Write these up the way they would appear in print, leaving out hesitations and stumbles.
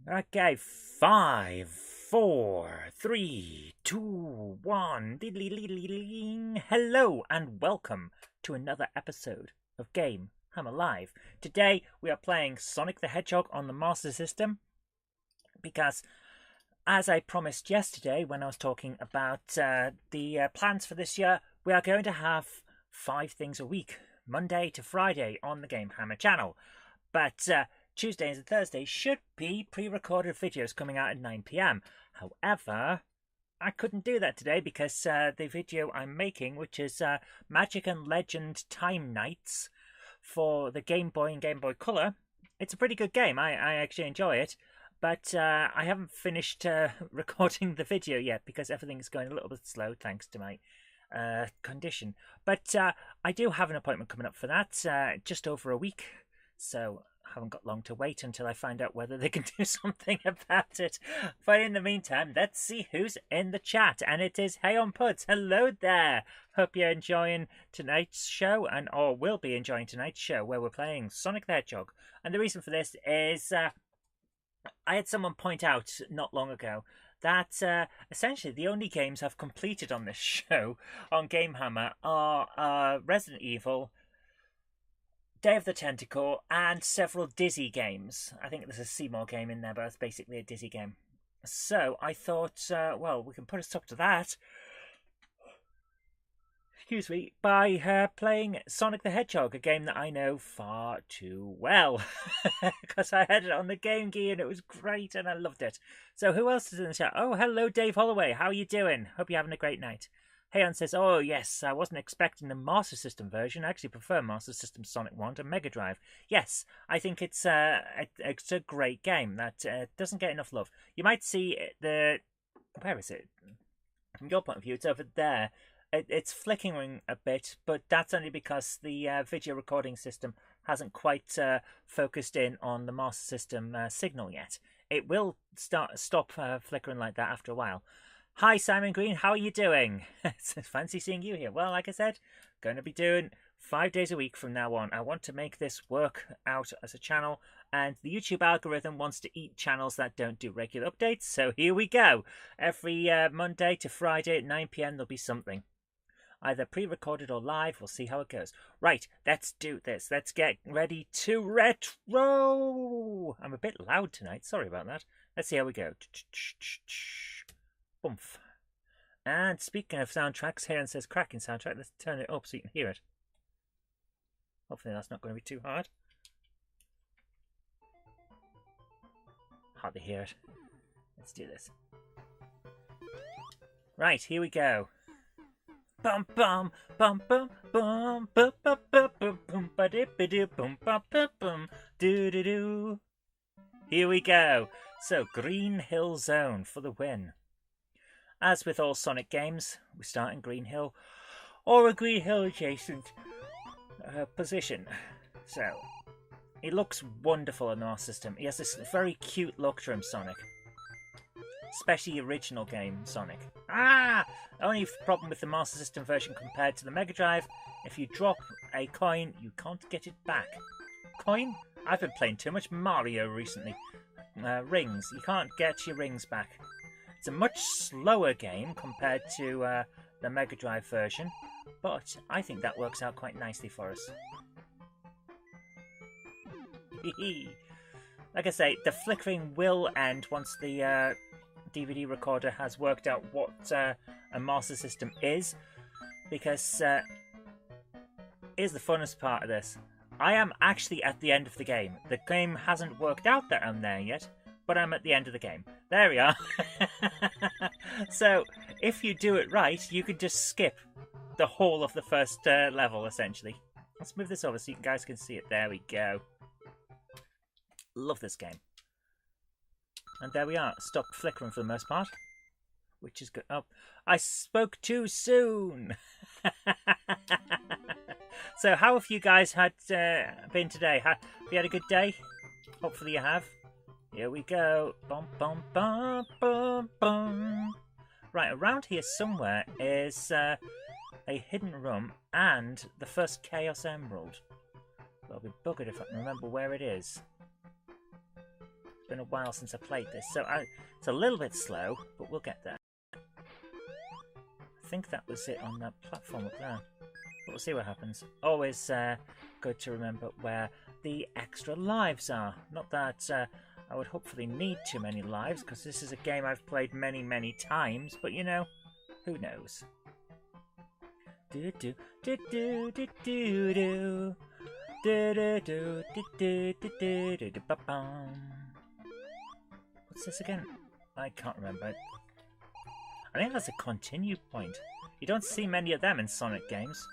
Okay, 5, 4, 3, 2, 1. Hello and welcome to another episode of GameHammer Live. Today we are playing Sonic the Hedgehog on the Master System because, as I promised yesterday when I was talking about the plans for this year, we are going to have 5 things a week, Monday to Friday on the GameHammer channel. But Tuesdays and Thursdays should be pre-recorded videos coming out at 9 PM. However, I couldn't do that today because the video I'm making, which is Magic and Legend Time Nights for the Game Boy and Game Boy Color, it's a pretty good game. I actually enjoy it. But I haven't finished recording the video yet because everything's going a little bit slow thanks to my condition. But I do have an appointment coming up for that, just over a week. So I haven't got long to wait until I find out whether they can do something about it. But in the meantime, let's see who's in the chat. And it is Hey on Puds. Hello there. Hope you're enjoying tonight's show, or will be enjoying tonight's show, where we're playing Sonic the Hedgehog. And the reason for this is I had someone point out not long ago that essentially the only games I've completed on this show on GameHammer are Resident Evil, Day of the Tentacle, and several Dizzy games. I think there's a Seymour game in there, but it's basically a Dizzy game. So I thought, well, we can put a stop to that, excuse me, by playing Sonic the Hedgehog, a game that I know far too well. Because I had it on the Game Gear and it was great and I loved it. So who else is in the chat? Oh, hello Dave Holloway. How are you doing? Hope you're having a great night. Heyon says, oh yes, I wasn't expecting the Master System version. I actually prefer Master System Sonic 1 to Mega Drive. Yes, I think it's a great game that doesn't get enough love. You might see the... Where is it? From your point of view, it's over there. It's flickering a bit, but that's only because the video recording system hasn't quite focused in on the Master System signal yet. It will stop flickering like that after a while. Hi Simon Green, how are you doing? It's fancy seeing you here. Well, like I said, going to be doing 5 days a week from now on. I want to make this work out as a channel, and the YouTube algorithm wants to eat channels that don't do regular updates, so here we go. Every Monday to Friday at 9 PM there'll be something. Either pre-recorded or live, we'll see how it goes. Right, let's do this. Let's get ready to retro! I'm a bit loud tonight, sorry about that. Let's see how we go. Boomf. And speaking of soundtracks, Heron says cracking soundtrack. Let's turn it up so you can hear it. Hopefully that's not going to be too hard. Hardly hear it. Let's do this. Right, here we go. Bum bum bum bum bum bum bum bum bum bum ba dip bum bum bum bum do do do. Here we go. So Green Hill Zone for the win. As with all Sonic games, we start in Green Hill or a Green Hill adjacent position. So he looks wonderful in our system. He has this very cute look to him, Sonic. Especially original game Sonic. Only problem with the Master System version compared to the Mega Drive, if you drop a coin, you can't get it back. Coin? I've been playing too much Mario recently. Rings. You can't get your rings back. It's a much slower game compared to the Mega Drive version, but I think that works out quite nicely for us. Like I say, the flickering will end once the DVD recorder has worked out what a Master System is, because here's the funnest part of this. I am actually at the end of the game. The game hasn't worked out that I'm there yet, but I'm at the end of the game. There we are. So, if you do it right, you can just skip the whole of the first level, essentially. Let's move this over so you guys can see it. There we go. Love this game. And there we are. Stopped flickering for the most part, which is good. Oh, I spoke too soon. So how have you guys been today? Have you had a good day? Hopefully you have. Here we go. Bum, bum, bum, bum, bum. Right, around here somewhere is a hidden room and the first Chaos Emerald. I'll be buggered if I can remember where it is. It's been a while since I played this, so it's a little bit slow, but we'll get there. I think that was it on that platform up there. But we'll see what happens. Always good to remember where the extra lives are. Not that I would hopefully need too many lives, because this is a game I've played many, many times, but you know, who knows? Do do do do do do do. What's this again? I can't remember. I think that's a continue point. You don't see many of them in Sonic games.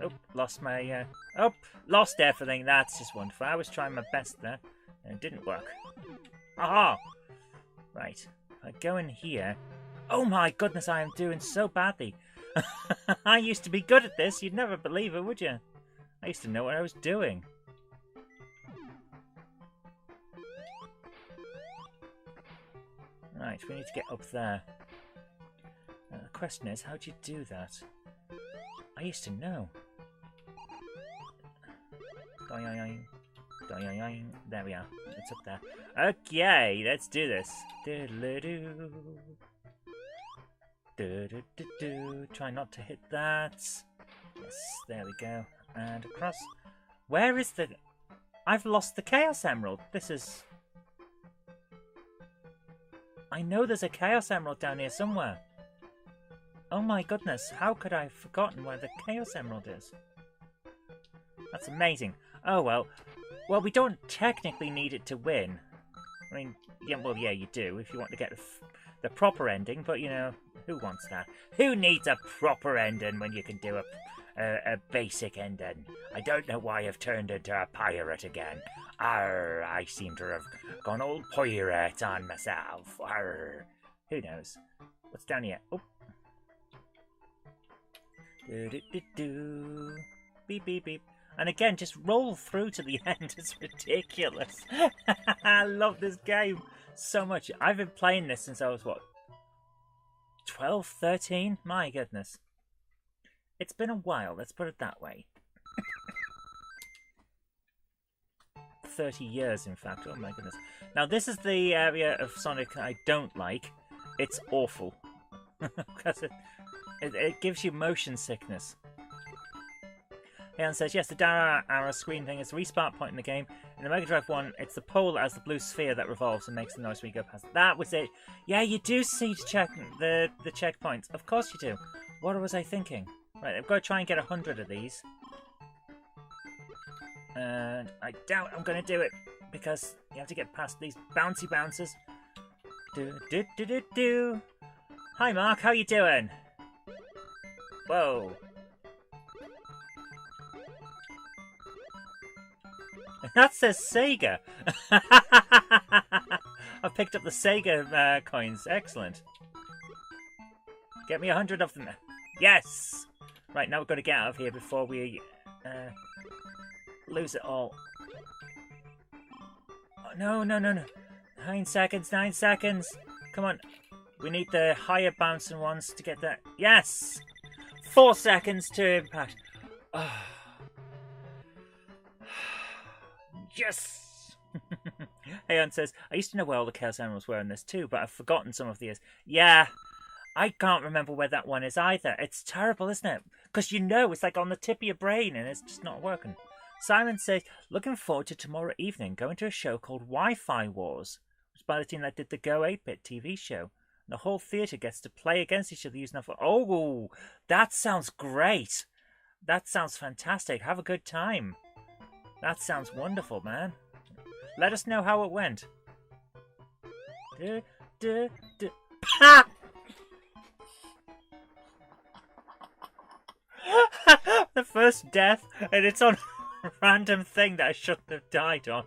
Oh, lost my... oh, lost everything. That's just wonderful. I was trying my best there, and it didn't work. Aha! Right. If I go in here... Oh my goodness, I am doing so badly. I used to be good at this. You'd never believe it, would you? I used to know what I was doing. Right, we need to get up there. The question is, how do you do that? I used to know. Doing, doing. There we are. It's up there. Okay, let's do this. Try not to hit that. Yes, there we go. And across. Where is the... I've lost the Chaos Emerald. This is... I know there's a Chaos Emerald down here somewhere. Oh my goodness, how could I have forgotten where the Chaos Emerald is? That's amazing. Oh well. Well, we don't technically need it to win. I mean, yeah, well, yeah, you do if you want to get the proper ending, but you know, who wants that? Who needs a proper ending when you can do a basic ending? I don't know why I've turned into a pirate again. Arr, I seem to have gone old pirate on myself. Arr. Who knows? What's down here? Oh. Do. Beep, beep, beep. And again, just roll through to the end. It's ridiculous. I love this game so much. I've been playing this since I was, what, 12, 13? My goodness. It's been a while, let's put it that way. 30 years, in fact. Oh my goodness. Now, this is the area of Sonic I don't like. It's awful. Because it gives you motion sickness. Aeon says, yes, the down arrow screen thing is the restart point in the game. In the Mega Drive 1, it's the pole that has the blue sphere that revolves and makes the noise when you go past. That was it. Yeah, you do see to check the checkpoints. Of course you do. What was I thinking? Right, I've got to try and get 100 of these. And I doubt I'm going to do it, because you have to get past these bouncy bouncers. Do. Hi, Mark, how you doing? Whoa. That says Sega. I've picked up the Sega coins. Excellent. Get me 100 of them. Yes! Right, now we've got to get out of here before we lose it all. Oh, no. 9 seconds, 9 seconds. Come on. We need the higher bouncing ones to get that. Yes! 4 seconds to impact. Oh. Yes! Aeon says, I used to know where all the Chaos Emeralds were in this too, but I've forgotten some of these. Yeah, I can't remember where that one is either. It's terrible, isn't it? Because you know, it's like on the tip of your brain and it's just not working. Simon says, looking forward to tomorrow evening going to a show called Wi-Fi Wars, which is by the team that did the Go 8-Bit TV show. The whole theatre gets to play against each other using a... Oh, that sounds great. That sounds fantastic. Have a good time. That sounds wonderful, man. Let us know how it went. Ha! The first death, and it's on a random thing that I shouldn't have died on.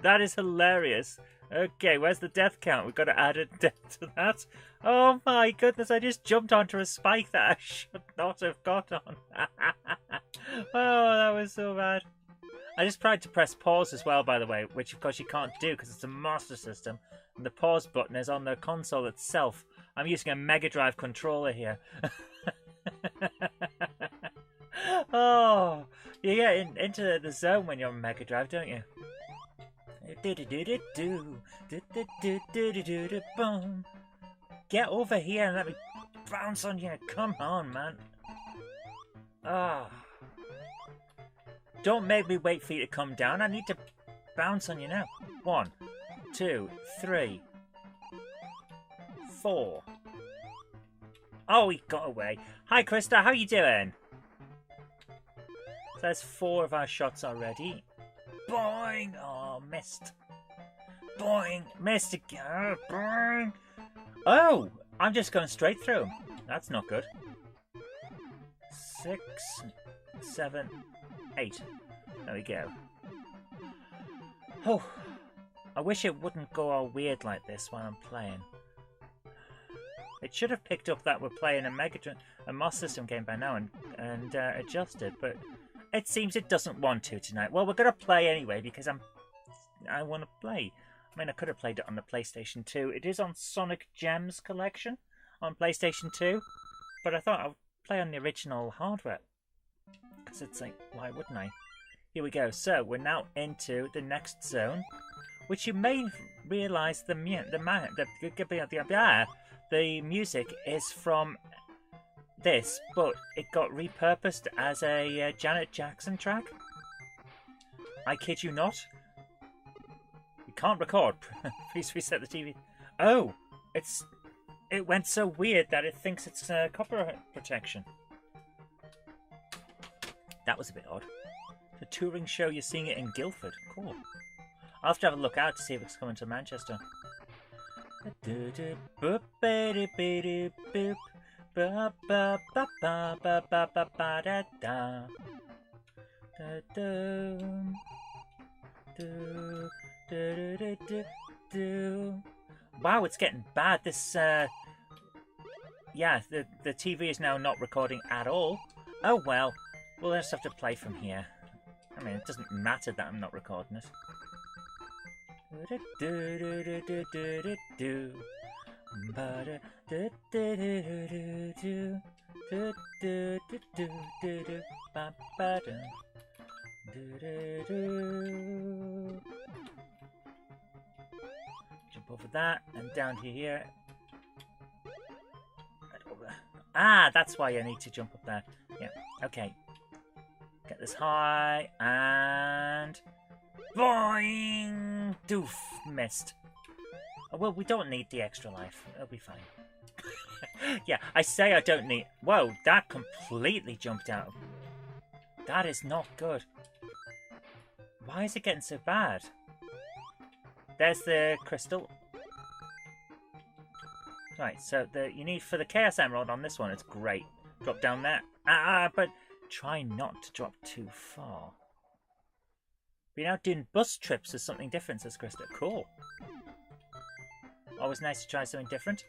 That is hilarious. Okay, where's the death count? We've got to add a death to that. Oh my goodness, I just jumped onto a spike that I should not have got on. Oh, that was so bad. I just tried to press pause as well, by the way, which of course you can't do because it's a Master System. And the pause button is on the console itself. I'm using a Mega Drive controller here. Oh, you get into the zone when you're on Mega Drive, don't you? Boom. Get over here and let me bounce on you. Come on, man. Ah. Don't make me wait for you to come down. I need to bounce on you now. 1, 2, 3, 4. Oh, he got away. Hi, Krista. How you doing? So there's 4 of our shots already. Boing! Oh, missed. Boing! Missed again. Boing! Oh! I'm just going straight through him. That's not good. 6, 7, 8. There we go. Oh! I wish it wouldn't go all weird like this while I'm playing. It should have picked up that we're playing a Moss System game by now and adjusted, but it seems it doesn't want to tonight. Well, we're going to play anyway because I want to play. I mean, I could have played it on the PlayStation 2. It is on Sonic Gems Collection on PlayStation 2, but I thought I'd play on the original hardware because it's like, why wouldn't I? Here we go. So we're now into the next zone, which you may realise the music is from this, but it got repurposed as a Janet Jackson track. I kid you not. We can't record. Please reset the TV. Oh, it went so weird that it thinks it's copyright protection. That was a bit odd. The touring show, you're seeing it in Guildford. Cool. I'll have to have a look out to see if it's coming to Manchester. Wow, it's getting bad. This, yeah, the TV is now not recording at all. Oh well, we'll just have to play from here. I mean, it doesn't matter that I'm not recording it. Jump over that and down to here. Ah, that's why I need to jump up there. Yeah, okay. Get this high and boing! Doof! Missed. Oh, well, we don't need the extra life. It'll be fine. Yeah, I say I don't need... Whoa, that completely jumped out. That is not good. Why is it getting so bad? There's the crystal. Right, so you need for the Chaos Emerald on this one, it's great. Drop down there. But try not to drop too far. We're now doing bus trips as something different, says Krista. Cool. Always nice to try something different.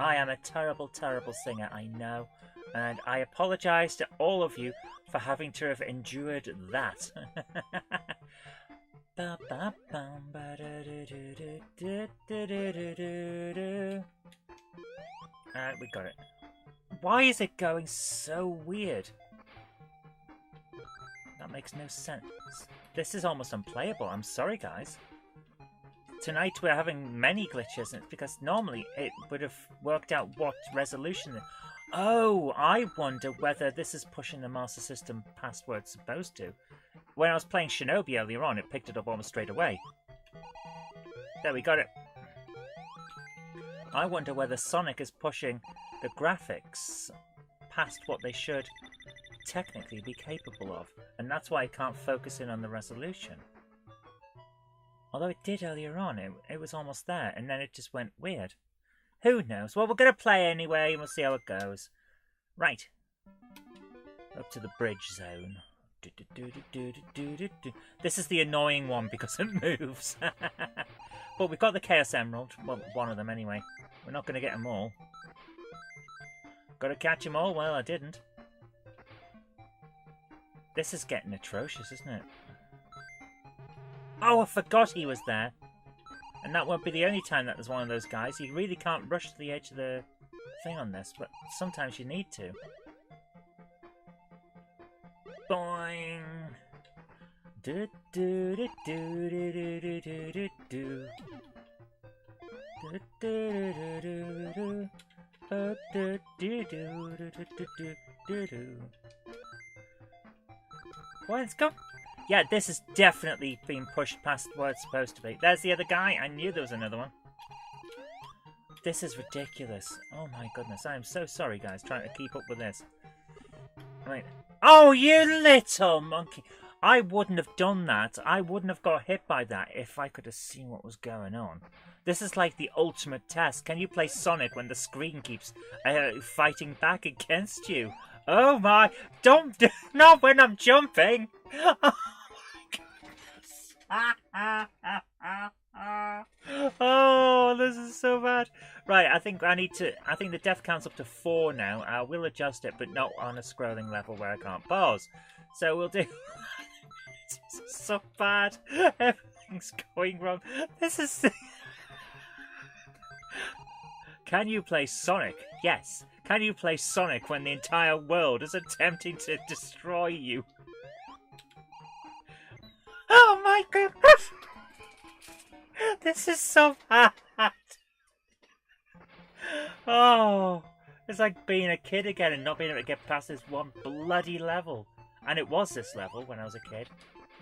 I am a terrible, terrible singer, I know. And I apologise to all of you for having to have endured that. We got it. Why is it going so weird? That makes no sense. This is almost unplayable. I'm sorry, guys. Tonight we're having many glitches, and it's because normally it would have worked out what resolution. Oh, I wonder whether this is pushing the Master System past where it's supposed to. When I was playing Shinobi earlier on, it picked it up almost straight away. There, we got it. I wonder whether Sonic is pushing the graphics past what they should technically be capable of. And that's why I can't focus in on the resolution. Although it did earlier on, it was almost there, and then it just went weird. Who knows? Well, we're going to play anyway, and we'll see how it goes. Right. Up to the bridge zone. This is the annoying one because it moves. But we've got the Chaos Emerald. Well, one of them anyway. We're not going to get them all. Got to catch them all? Well, I didn't. This is getting atrocious, isn't it? Oh, I forgot he was there. And that won't be the only time that there's one of those guys. You really can't rush to the edge of the thing on this, but sometimes you need to. Boing! Do do do do do do do do do do. Do do do do do. Do do do do do do do. Well, let's go. Yeah, this has definitely been pushed past what it's supposed to be. There's the other guy. I knew there was another one. This is ridiculous. Oh my goodness. I am so sorry, guys, trying to keep up with this. Right. Oh, you little monkey. I wouldn't have done that. I wouldn't have got hit by that if I could have seen what was going on. This is like the ultimate test. Can you play Sonic when the screen keeps fighting back against you? Oh my. Don't do. Not when I'm jumping. Oh, this is so bad. Right, I think the death count's up to 4 now. I will adjust it, but not on a scrolling level where I can't pause. So we'll do. This is so bad. Everything's going wrong. This is. Can you play Sonic? Yes. Can you play Sonic when the entire world is attempting to destroy you? Oh my goodness! This is so bad! Oh, it's like being a kid again and not being able to get past this one bloody level. And it was this level when I was a kid.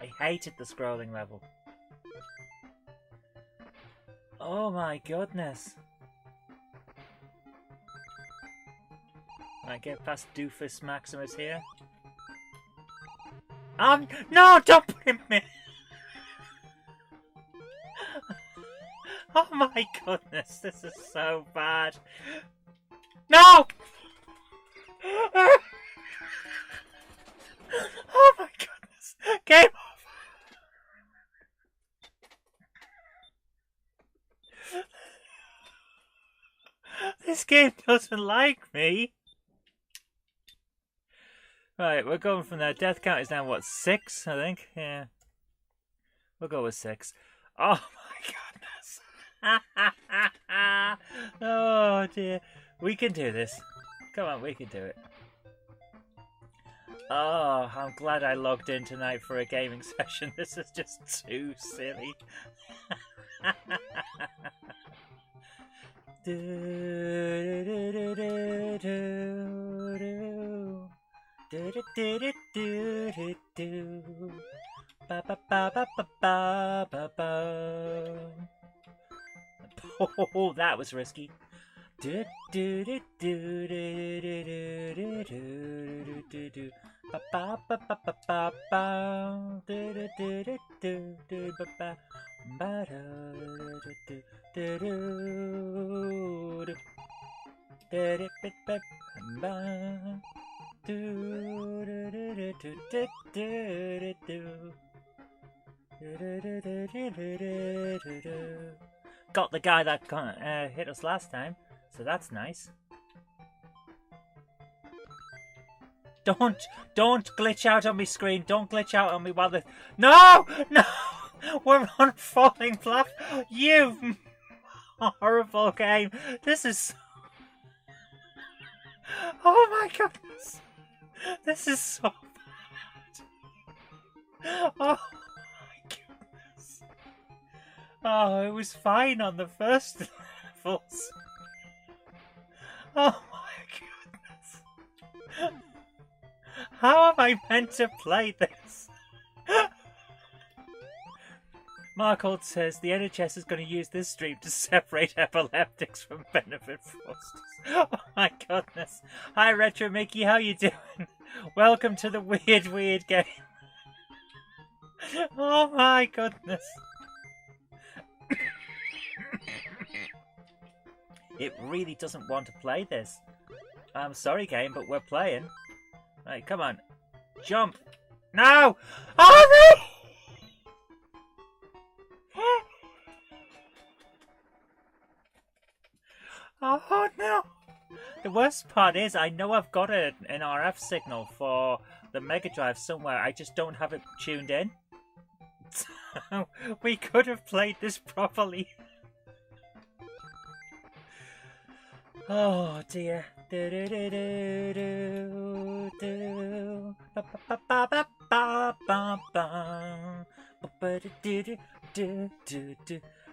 I hated the scrolling level. Oh my goodness. Right, get past Doofus Maximus here. No, don't put him in! Oh my goodness, this is so bad. No! Oh my goodness. Game over. This game doesn't like me. Right, we're going from there. Death count is now, what, 6, I think? Yeah. We'll go with 6. Oh my goodness. Oh dear. We can do this. Come on, we can do it. Oh, I'm glad I logged in tonight for a gaming session. This is just too silly. Oh, that was risky. Got the guy that hit us last time, so that's nice. Don't glitch out on me screen. Don't glitch out on me while the... No! We're on falling platform. You horrible game. This is... Oh my goodness. This is so bad. Oh my goodness. Oh, it was fine on the first levels. Oh my goodness. How am I meant to play this? Mark Holt says the NHS is going to use this stream to separate epileptics from benefit fraudsters. Oh my goodness. Hi Retro Mickey, how you doing? Welcome to the weird game. Oh my goodness. It really doesn't want to play this. I'm sorry game, but we're playing. Right, come on. Jump. No! Oh no! Oh no! The worst part is I know I've got an RF signal for the Mega Drive somewhere. I just don't have it tuned in. So we could have played this properly. Oh dear.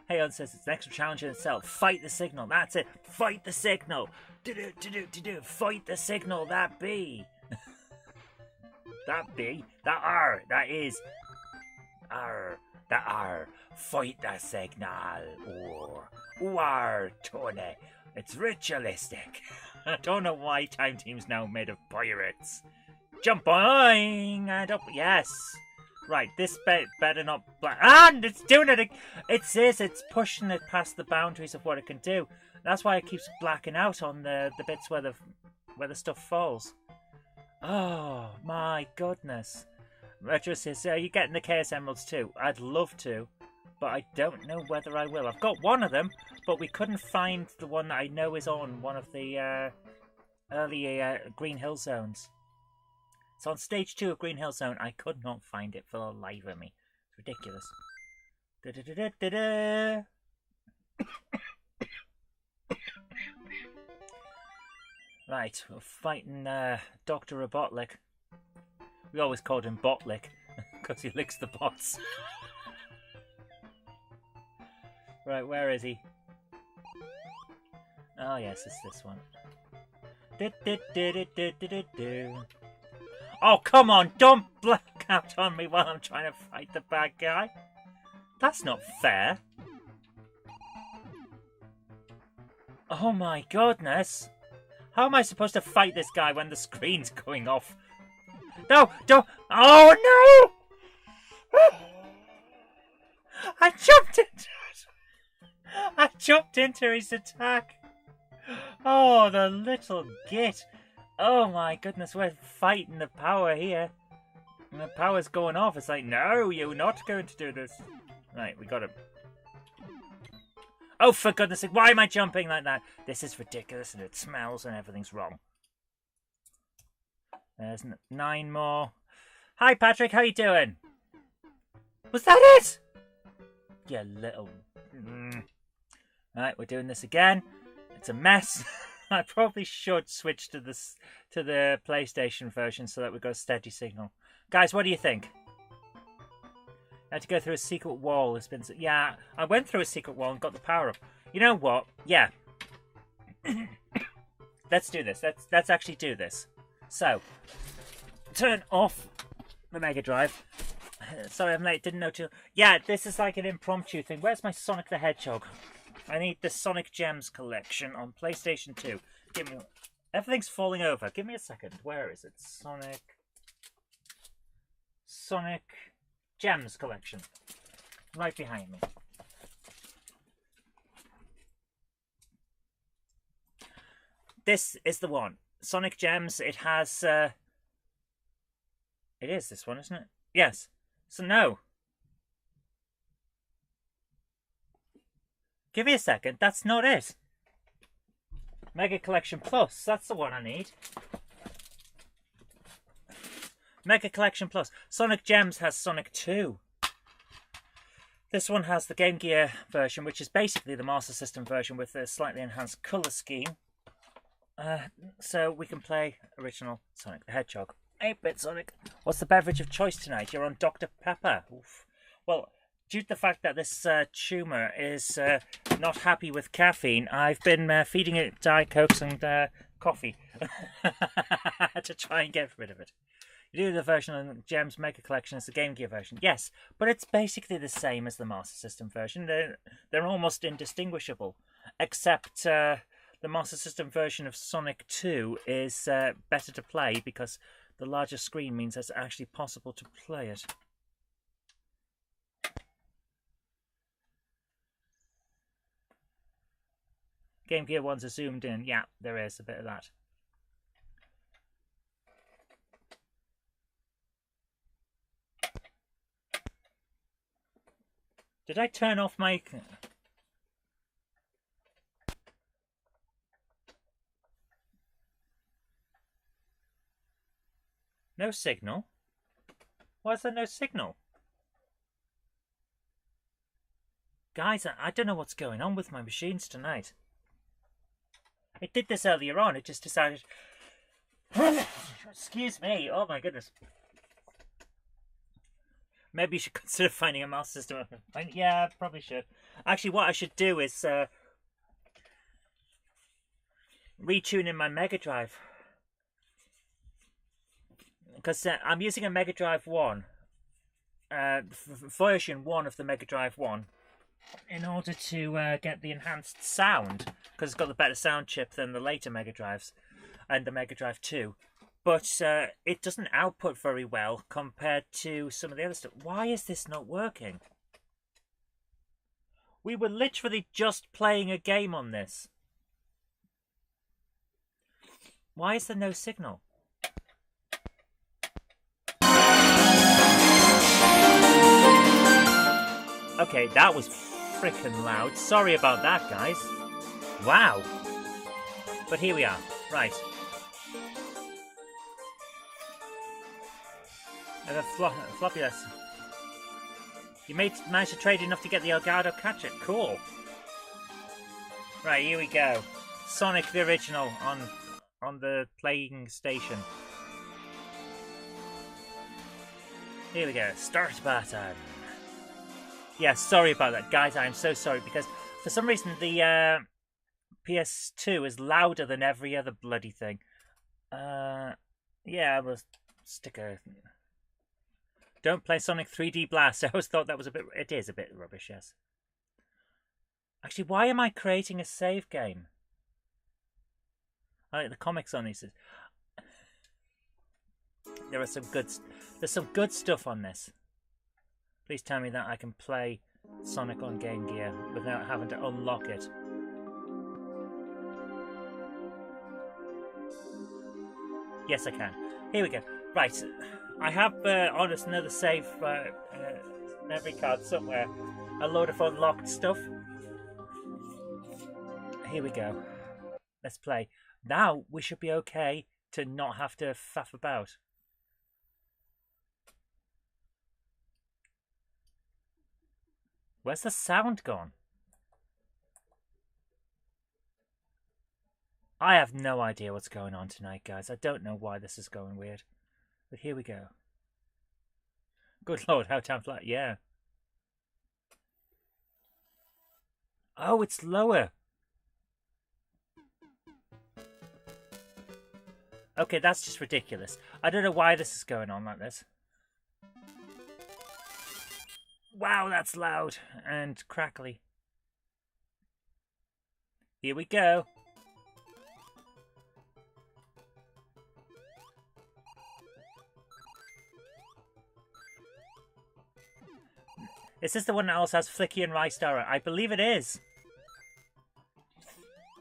Hey, says it's an extra challenge in itself. Fight the signal. That's it. Fight the signal. Fight the signal. That be. That be. That R. That is. R. That R. Fight the signal. Or Tony. It's ritualistic. I don't know why Time Team's now made of pirates. Jump boing and up. Yes. Right, this better not black. And it's doing it. It says it's pushing it past the boundaries of what it can do. That's why it keeps blacking out on the bits where the stuff falls. Oh my goodness. Retro says, are you getting the Chaos Emeralds too? I'd love to, but I don't know whether I will. I've got one of them, but we couldn't find the one that I know is on one of the early Green Hill zones. So on stage 2 of Green Hill Zone, I could not find it for the life of me. It's ridiculous. Right, we're fighting Dr. Robotlik. We always called him Botlick, because he licks the bots. Right, where is he? Oh yes, it's this one. Oh, come on, don't black out on me while I'm trying to fight the bad guy. That's not fair. Oh my goodness. How am I supposed to fight this guy when the screen's going off? No, don't. Oh no! I jumped into it. I jumped into his attack. Oh, the little git. Oh my goodness, we're fighting the power here. And the power's going off. It's like, no, you're not going to do this. Right, we got him. Oh, for goodness sake, why am I jumping like that? This is ridiculous and it smells and everything's wrong. There's 9 more. Hi, Patrick, how you doing? Was that it? You little... Right, we're doing this again. It's a mess. I probably should switch to the PlayStation version so that we got a steady signal. Guys, what do you think? I had to go through a secret wall. It's been... Yeah, I went through a secret wall and got the power up. You know what? Yeah. Let's do this. Let's actually do this. So, turn off the Mega Drive. Sorry, I'm late. Didn't know to... Yeah, this is like an impromptu thing. Where's my Sonic the Hedgehog? I need the Sonic Gems collection on PlayStation 2. Give me... Everything's falling over. Give me a second. Where is it? Sonic Gems collection. Right behind me. This is the one. Sonic Gems. It has... It is this one, isn't it? Yes. So no. Give me a second. That's not it. Mega Collection Plus. That's the one I need. Mega Collection Plus. Sonic Gems has Sonic 2. This one has the Game Gear version, which is basically the Master System version with a slightly enhanced colour scheme. So we can play original Sonic the Hedgehog. 8-bit Sonic. What's the beverage of choice tonight? You're on Dr. Pepper. Oof. Well, due to the fact that this tumour is not happy with caffeine, I've been feeding it Diet Cokes and coffee to try and get rid of it. You do the version on Gems Mega Collection as the Game Gear version. Yes, but it's basically the same as the Master System version. They're almost indistinguishable, except the Master System version of Sonic 2 is better to play because the larger screen means it's actually possible to play it. Game Gear ones are zoomed in. Yeah, there is a bit of that. Did I turn off my... No signal? Why is there no signal? Guys, I don't know what's going on with my machines tonight. It did this earlier on, it just decided... Excuse me, oh my goodness. Maybe you should consider finding a mouse system. Yeah, probably should. Actually, what I should do is retune in my Mega Drive. Because I'm using a Mega Drive 1, version 1 of the Mega Drive 1, in order to get the enhanced sound, because it's got the better sound chip than the later Mega Drives and the Mega Drive 2. But it doesn't output very well compared to some of the other stuff. Why is this not working? We were literally just playing a game on this. Why is there no signal? Okay, that was frickin' loud. Sorry about that, guys. Wow. But here we are. Right. I have a floppy lesson. You managed to trade enough to get the Elgato Catcher. Cool. Right, here we go. Sonic the original on the playing station. Here we go. Start button. Yeah, sorry about that, guys. I am so sorry because for some reason the PS2 is louder than every other bloody thing. Yeah, we'll stick a... Don't play Sonic 3D Blast. I always thought that was a bit... It is a bit rubbish, yes. Actually, why am I creating a save game? I like the comics on these. There's some good stuff on this. Please tell me that I can play Sonic on Game Gear without having to unlock it. Yes, I can. Here we go. Right. I have on us another save memory card somewhere. A load of unlocked stuff. Here we go. Let's play. Now we should be okay to not have to faff about. Where's the sound gone? I have no idea what's going on tonight, guys. I don't know why this is going weird. But here we go. Good lord, how time flies. Yeah. Oh, it's lower. Okay, that's just ridiculous. I don't know why this is going on like this. Wow, that's loud and crackly. Here we go. Is this the one that also has Flicky and Rystar? I believe it is.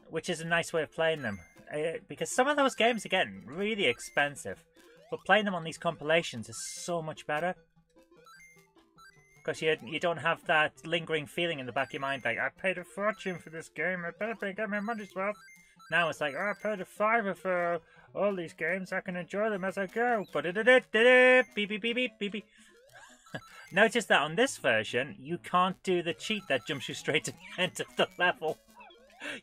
Which is a nice way of playing them. Because some of those games are getting really expensive. But playing them on these compilations is so much better. Because you don't have that lingering feeling in the back of your mind like, I paid a fortune for this game, I better get my money's worth. Now it's like, oh, I paid a $5 for all these games, I can enjoy them as I go. Beep, beep, beep, beep, beep, beep. Notice that on this version, you can't do the cheat that jumps you straight to the end of the level.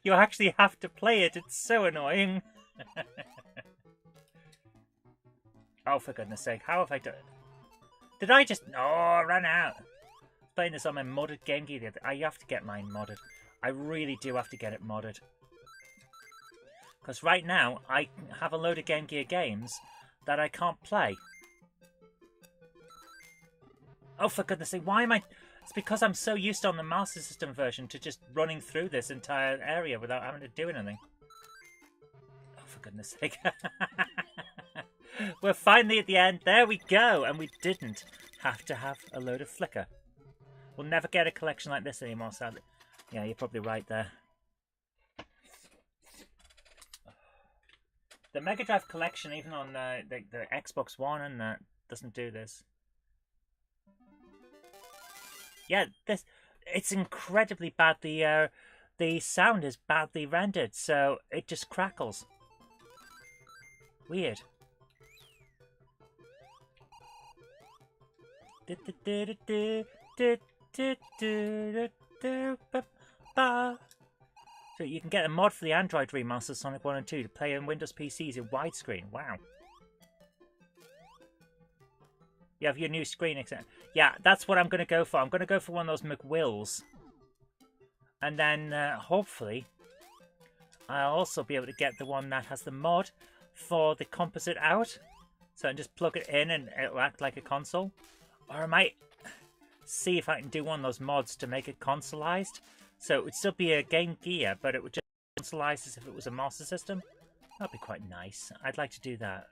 You actually have to play it, it's so annoying. Oh, for goodness sake, how have I done it? Did I just... Oh, I ran out. Playing this on my modded Game Gear. I have to get mine modded. I really do have to get it modded. Because right now, I have a load of Game Gear games that I can't play. Oh, for goodness sake, why am I... It's because I'm so used on the Master System version to just running through this entire area without having to do anything. Oh, for goodness sake. We're finally at the end. There we go. And we didn't have to have a load of flicker. We'll never get a collection like this anymore, sadly. Yeah, you're probably right there. The Mega Drive collection, even on the Xbox One, and that doesn't do this. Yeah, it's incredibly bad. The sound is badly rendered, so it just crackles. Weird. So you can get a mod for the Android remaster Sonic 1 and 2 to play on Windows PCs in widescreen. Wow. You have your new screen, etc. Yeah, that's what I'm going to go for. I'm going to go for one of those McWills. And then, hopefully, I'll also be able to get the one that has the mod for the composite out. So I can just plug it in and it'll act like a console. Or I might see if I can do one of those mods to make it consoleized. So it would still be a Game Gear, but it would just be consoleized as if it was a Master System. That'd be quite nice. I'd like to do that.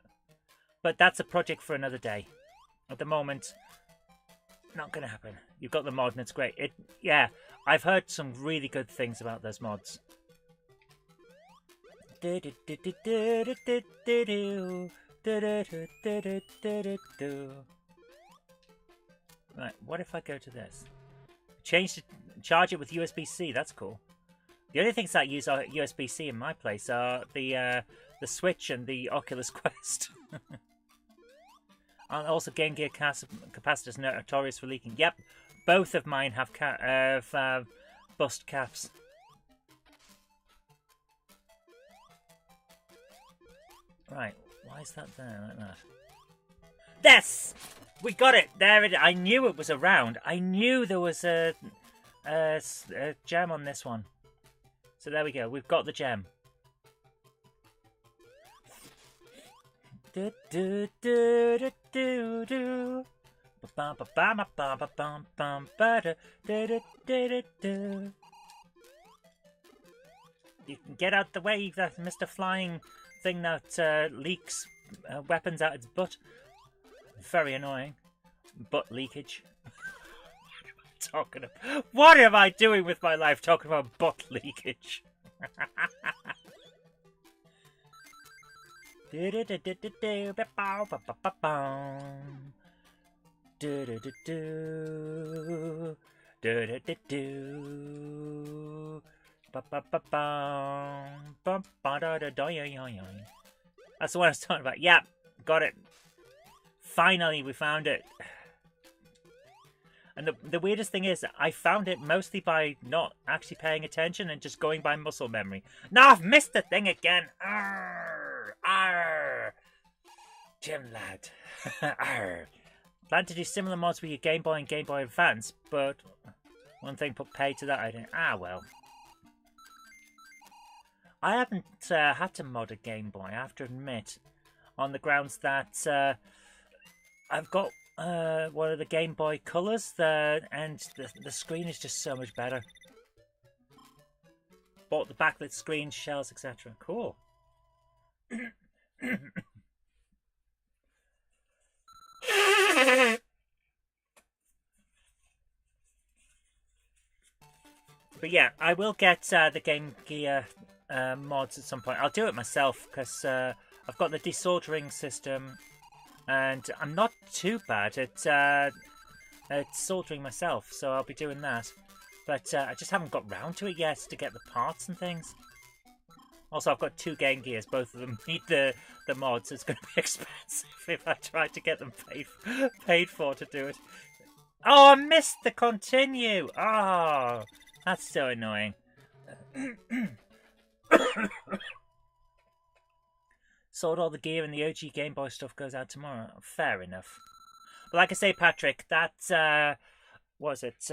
But that's a project for another day. At the moment, not going to happen. You've got the mod and it's great. Yeah, I've heard some really good things about those mods. Right, what if I go to this? Charge it with USB-C, that's cool. The only things that use USB-C in my place are the Switch and the Oculus Quest. And also Game Gear capacitors notorious for leaking. Yep, both of mine have bust caps. Right, why is that there like that? Yes! We got it! There it is. I knew it was around. I knew there was a gem on this one. So there we go. We've got the gem. You can get out the way, that Mr. Flying thing that leaks weapons out its butt. Very annoying. Butt leakage. What am I doing with my life talking about butt leakage? That's the one I was talking about. Yeah, got it. Finally, we found it. And the weirdest thing is, I found it mostly by not actually paying attention and just going by muscle memory. Now I've missed the thing again. Arr, arr. Jim lad. Arr. Plan to do similar mods with your Game Boy and Game Boy Advance, but one thing put paid to that I didn't. Ah well. I haven't had to mod a Game Boy, I have to admit, on the grounds that I've got one of the Game Boy Colors, and the screen is just so much better. Bought the backlit screen, shells, etc. Cool. But yeah, I will get the Game Gear mods at some point. I'll do it myself because I've got the desoldering system. And I'm not too bad at soldering myself, so I'll be doing that. But I just haven't got round to it yet to get the parts and things. Also, I've got 2 Game Gears. Both of them need the mods. It's going to be expensive if I try to get them paid for to do it. Oh, I missed the continue! Oh, that's so annoying. Sold all the gear and the OG Game Boy stuff goes out tomorrow. Fair enough. But like I say, Patrick, that, what was it?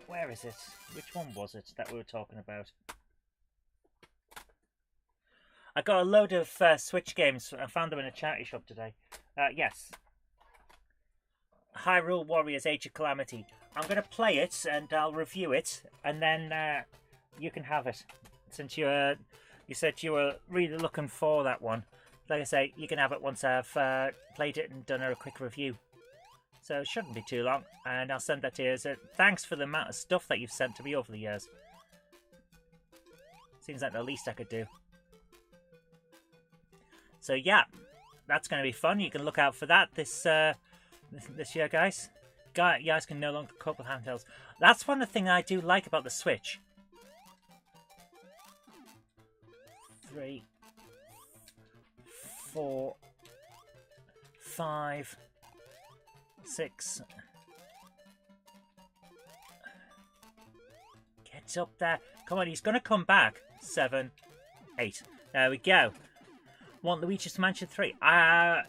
Where is it? Which one was it that we were talking about? I got a load of Switch games. I found them in a charity shop today. Yes. Hyrule Warriors Age of Calamity. I'm going to play it and I'll review it. And then you can have it. Since you're... You said you were really looking for that one. Like I say, you can have it once I've played it and done a quick review. So it shouldn't be too long, and I'll send that to you. So thanks for the amount of stuff that you've sent to me over the years. Seems like the least I could do. So yeah, that's going to be fun. You can look out for that this year, guys. You guys can no longer cope with handhelds. That's one of the things I do like about the Switch. 3, 4, 5, 6. Get up there. Come on, he's going to come back. 7, 8. There we go. Want Luigi's Mansion 3. I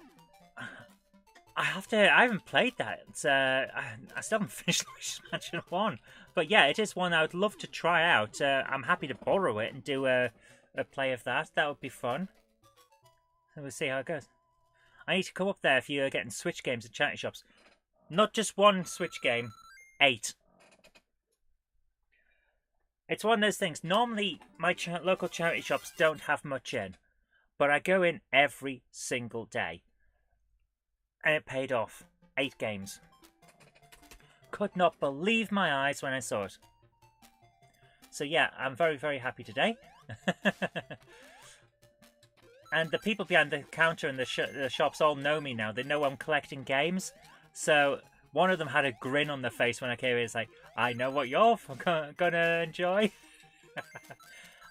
haven't played that. I still haven't finished Luigi's Mansion 1. But yeah, it is one I would love to try out. I'm happy to borrow it and do a play of that. That would be fun. So we'll see how it goes. I need to come up there if you're getting Switch games at charity shops. Not just one Switch game. 8. It's one of those things. Normally, my local charity shops don't have much in. But I go in every single day. And it paid off. 8 games. Could not believe my eyes when I saw it. So yeah, I'm very, very happy today. And the people behind the counter in the shops all know me now. They know I'm collecting games. So one of them had a grin on their face when I came in. It's like, I know what you're gonna enjoy.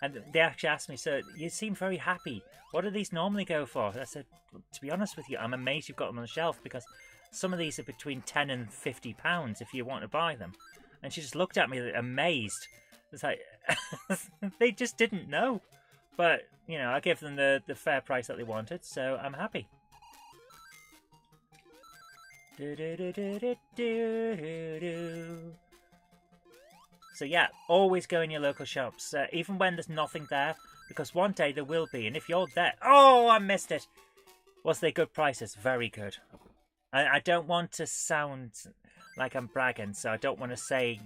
And they actually asked me, so you seem very happy. What do these normally go for? I said, to be honest with you, I'm amazed you've got them on the shelf because some of these are between £10 and £50 if you want to buy them. And she just looked at me amazed. It's like, they just didn't know. But, you know, I gave them the fair price that they wanted, so I'm happy. So yeah, always go in your local shops, even when there's nothing there, because one day there will be, and if you're there... Oh, I missed it! Was they good prices? Very good. I don't want to sound like I'm bragging, so I don't want to say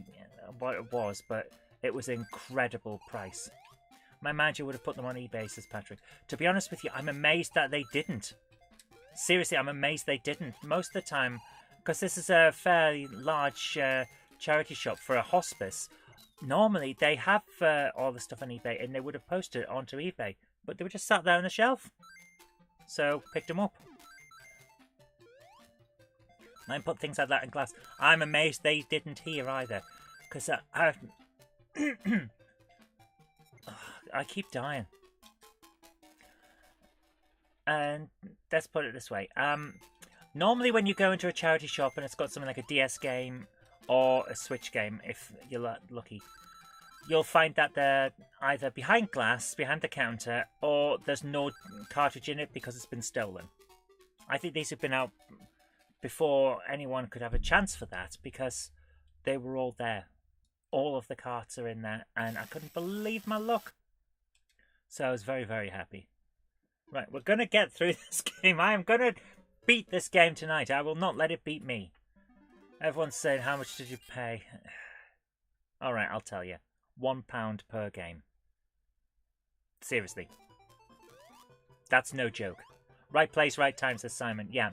what it was, but it was an incredible price. My manager would have put them on eBay, says Patrick. To be honest with you, I'm amazed that they didn't. Seriously, I'm amazed they didn't. Most of the time, because this is a fairly large charity shop for a hospice, normally they have all the stuff on eBay and they would have posted it onto eBay, but they were just sat there on the shelf. So, picked them up. And put things like that in glass. I'm amazed they didn't here either. Because I keep dying. And let's put it this way. Normally when you go into a charity shop and it's got something like a DS game or a Switch game, if you're lucky, you'll find that they're either behind glass, behind the counter, or there's no cartridge in it because it's been stolen. I think these have been out before anyone could have a chance for that because they were all there. All of the carts are in there and I couldn't believe my luck. So I was very, very happy. Right, we're going to get through this game. I am going to beat this game tonight. I will not let it beat me. Everyone's saying, how much did you pay? Alright, I'll tell you. £1 per game. Seriously. That's no joke. Right place, right time, says Simon. Yeah.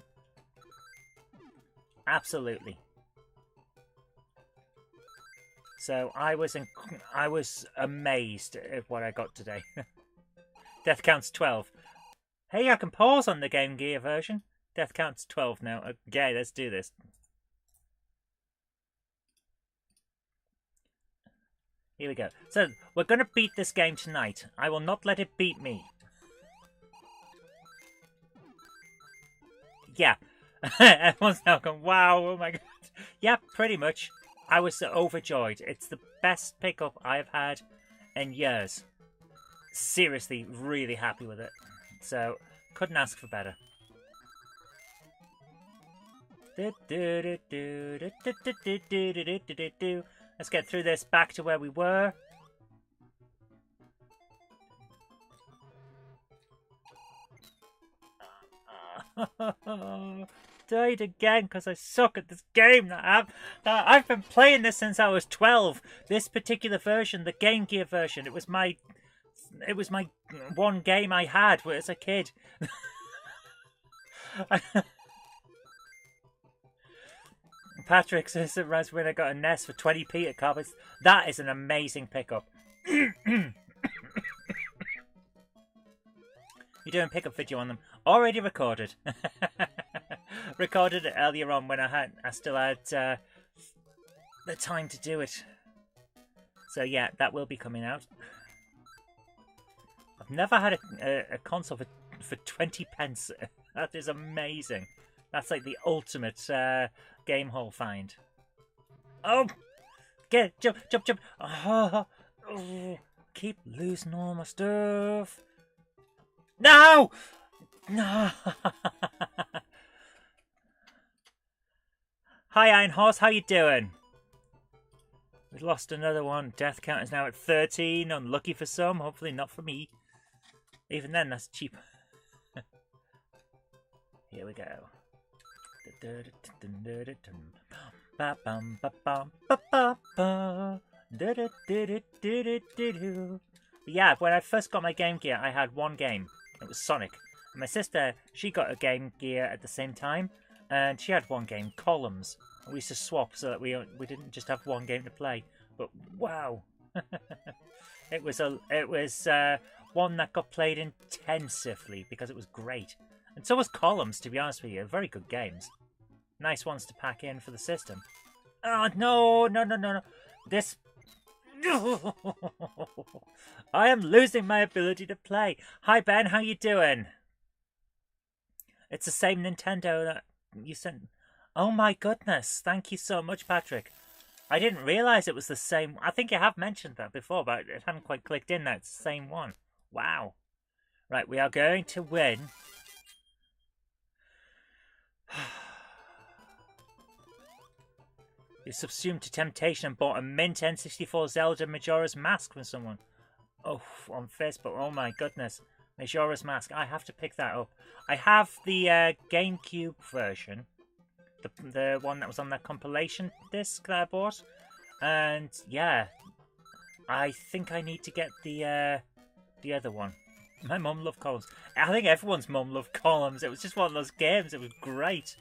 Absolutely. So I was amazed at what I got today. Death counts 12. Hey, I can pause on the Game Gear version. Death counts 12 now. Okay, let's do this. Here we go. So, we're going to beat this game tonight. I will not let it beat me. Yeah. Everyone's now going, wow, oh my god. Yeah, pretty much. I was overjoyed. It's the best pickup I've had in years. Seriously, really happy with it. So, couldn't ask for better. Let's get through this back to where we were. Died again because I suck at this game. I've been playing this since I was 12. This particular version, the Game Gear version, it was my one game I had as a kid. Patrick says that Raspberry got a NES for 20p at Carpets. That is an amazing pickup. You're doing pickup video on them. Already recorded. Recorded it earlier on when I still had the time to do it. So yeah, that will be coming out. I've never had a console for 20 pence. That is amazing. That's like the ultimate game hall find. Oh! Get jump, jump, jump! Oh, oh, keep losing all my stuff. No! No! Hi, Iron Horse. How you doing? We've lost another one. Death count is now at 13. Unlucky for some. Hopefully not for me. Even then, that's cheap. Here we go. Yeah, when I first got my Game Gear, I had one game. It was Sonic. And my sister, she got a Game Gear at the same time, and she had one game, Columns. And we used to swap so that we didn't just have one game to play. But wow, it was one that got played intensively because it was great. And so was Columns, to be honest with you. Very good games. Nice ones to pack in for the system. Oh, no, no, no, no, no. This... I am losing my ability to play. Hi, Ben. How you doing? It's the same Nintendo that you sent... Oh, my goodness. Thank you so much, Patrick. I didn't realise it was the same... I think you have mentioned that before, but it hadn't quite clicked in that it's the same one. Wow. Right, we are going to win... You subsumed to temptation and bought a mint N64 Zelda Majora's Mask from someone. Oh, on Facebook. Oh my goodness. Majora's Mask. I have to pick that up. I have the GameCube version. The one that was on that compilation disc that I bought. And yeah. I think I need to get the other one. My mum loved Columns. I think everyone's mum loved Columns. It was just one of those games. It was great.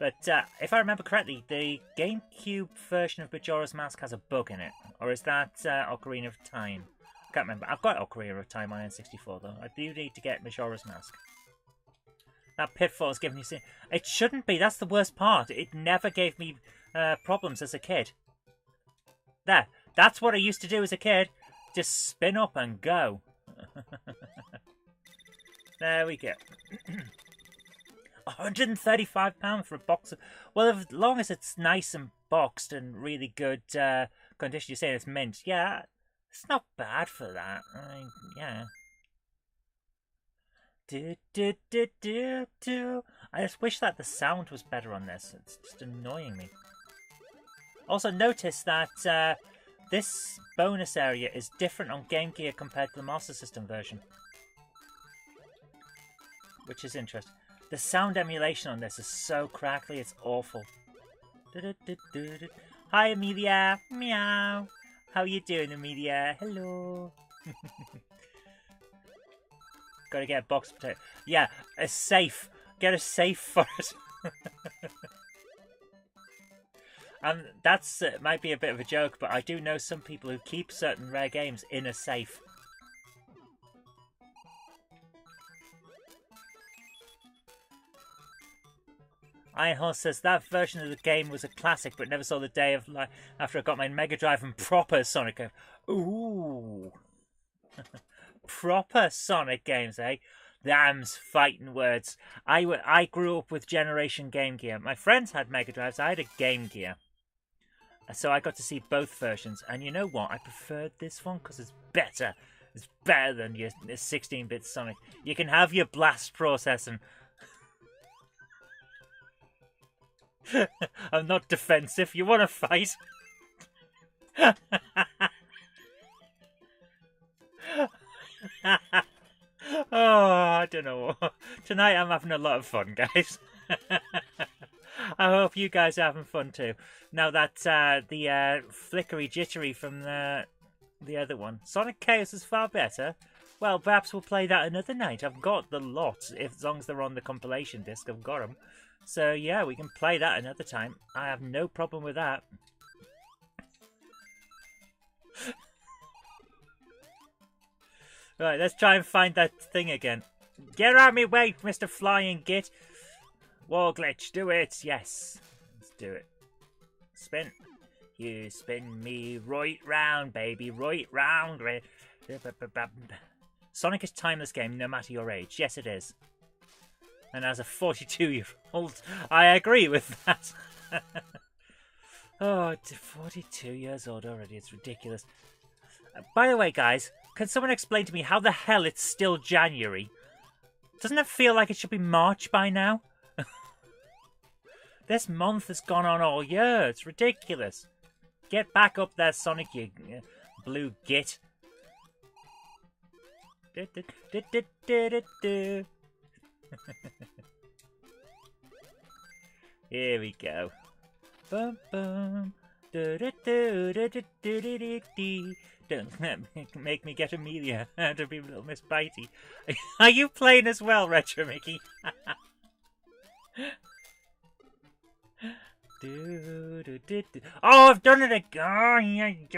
But if I remember correctly, the GameCube version of Majora's Mask has a bug in it. Or is that Ocarina of Time? I can't remember. I've got Ocarina of Time on N64 though. I do need to get Majora's Mask. That Pitfall is giving you... It shouldn't be. That's the worst part. It never gave me problems as a kid. There. That's what I used to do as a kid. Just spin up and go. There we go. £135 for a box of... Well, as long as it's nice and boxed and really good condition, you're saying it's mint. Yeah, it's not bad for that. I mean, yeah. I just wish that the sound was better on this. It's just annoying me. Also, notice that this bonus area is different on Game Gear compared to the Master System version. Which is interesting. The sound emulation on this is so crackly, it's awful. Hi, Amelia. Meow. How you doing, Amelia? Hello. Gotta get a box of potato. Yeah, a safe. Get a safe for it. And that's might be a bit of a joke, but I do know some people who keep certain rare games in a safe. Iron Horse says that version of the game was a classic, but never saw the day of life after I got my Mega Drive and proper Sonic. Ooh, proper Sonic games, eh? Them's fighting words. I grew up with Generation Game Gear. My friends had Mega Drives. I had a Game Gear, so I got to see both versions. And you know what? I preferred this one because it's better. It's better than your 16-bit Sonic. You can have your blast processing. I'm not defensive. You want to fight? Oh, I don't know. Tonight I'm having a lot of fun, guys. I hope you guys are having fun too. Now that the flickery jittery from the other one. Sonic Chaos is far better. Well, perhaps we'll play that another night. I've got the lot. As long as they're on the compilation disc, I've got them. So yeah, we can play that another time. I have no problem with that. Right, let's try and find that thing again. Get out of me way, Mr. Flying Git. War glitch, do it. Yes, let's do it. Spin. You spin me right round, baby, right round. Sonic is a timeless game, no matter your age. Yes, it is. And as a 42-year-old, I agree with that. Oh, 42 years old already. It's ridiculous. By the way, guys, can someone explain to me how the hell it's still January? Doesn't it feel like it should be March by now? This month has gone on all year. It's ridiculous. Get back up there, Sonic, you blue git. Here we go. Bum, bum. Don't make me get Amelia to be little Miss Bitey. Are you playing as well, Retro Mickey? Oh, I've done it again!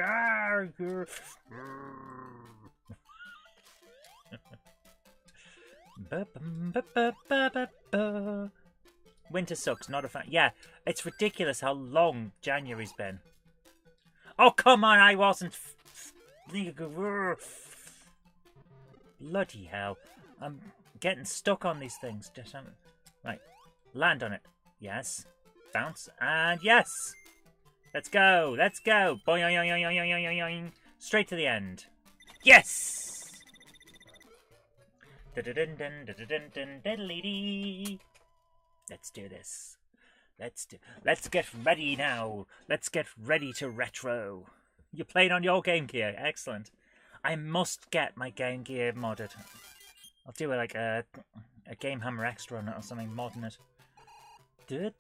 Winter sucks, not a fan. Yeah, it's ridiculous how long January's been. Oh, come on, I wasn't... Bloody hell. I'm getting stuck on these things. Right, land on it. Yes. Bounce, and yes! Let's go, let's go! Boing, straight to the end. Yes! Let's do this. Let's get ready now. Let's get ready to retro. You're playing on your Game Gear. Excellent. I must get my Game Gear modded. I'll do it like a GameHammer Extra on it or something, modding it. The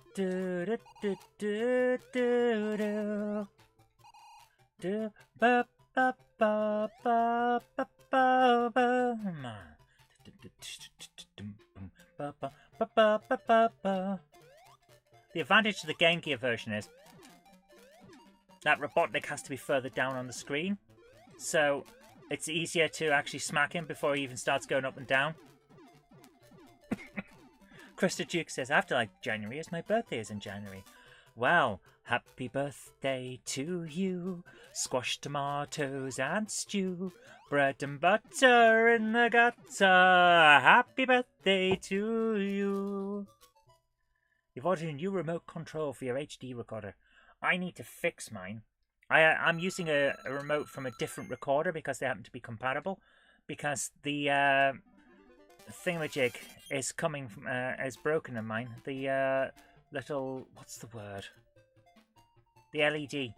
advantage to the Game Gear version is that Robotnik has to be further down on the screen, so it's easier to actually smack him before he even starts going up and down. Krista Duke says, after like January, as my birthday is in January. Well, happy birthday to you. Squash tomatoes and stew. Bread and butter in the gutter. Happy birthday to you. You've ordered a new remote control for your HD recorder. I need to fix mine. I'm using a remote from a different recorder because they happen to be compatible. Because the thingamajig is coming from, is broken in mine. The little, what's the word? The LED.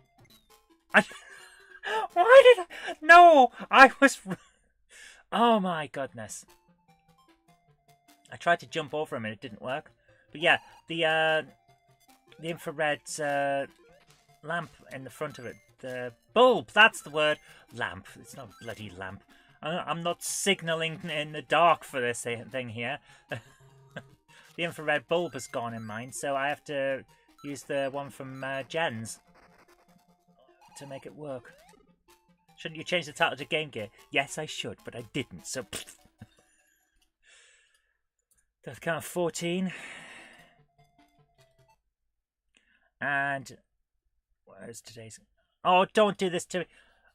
Why did I? No, I was. Oh my goodness! I tried to jump over him and it didn't work. But yeah, the infrared lamp in the front of it, the bulb. That's the word. Lamp. It's not a bloody lamp. I'm not signalling in the dark for this thing here. The infrared bulb has gone in mine, so I have to use the one from Jen's to make it work. Shouldn't you change the title to Game Gear? Yes, I should, but I didn't, so... That's count of 14. And... where's today's... Oh, don't do this to me.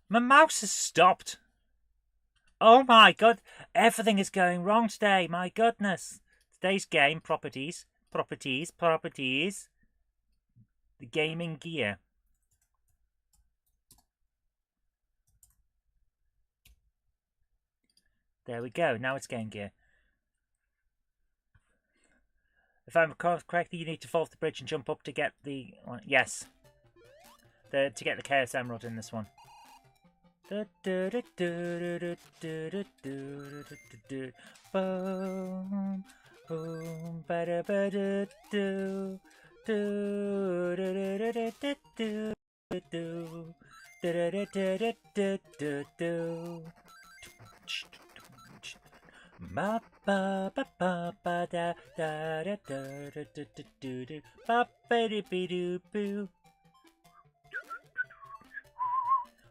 My mouse has stopped. Oh my god, everything is going wrong today, my goodness. Today's game, properties. The gaming gear. There we go, now it's Game Gear. If I'm correctly, you need to fall off the bridge and jump up to get the... yes. To get the Chaos Emerald in this one.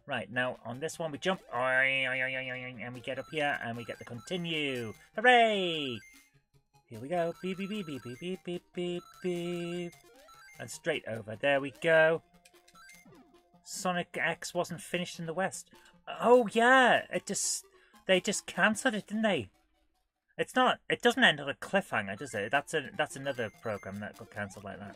Right, now on this one we jump, and we get up here, and we get the continue. Hooray! Here we go. Beep, beep, beep, beep, beep, beep, beep, beep, beep. And straight over. There we go. Sonic X wasn't finished in the West. Oh, yeah! They just cancelled it, didn't they? It's not. It doesn't end on a cliffhanger, does it? That's another program that got cancelled like that.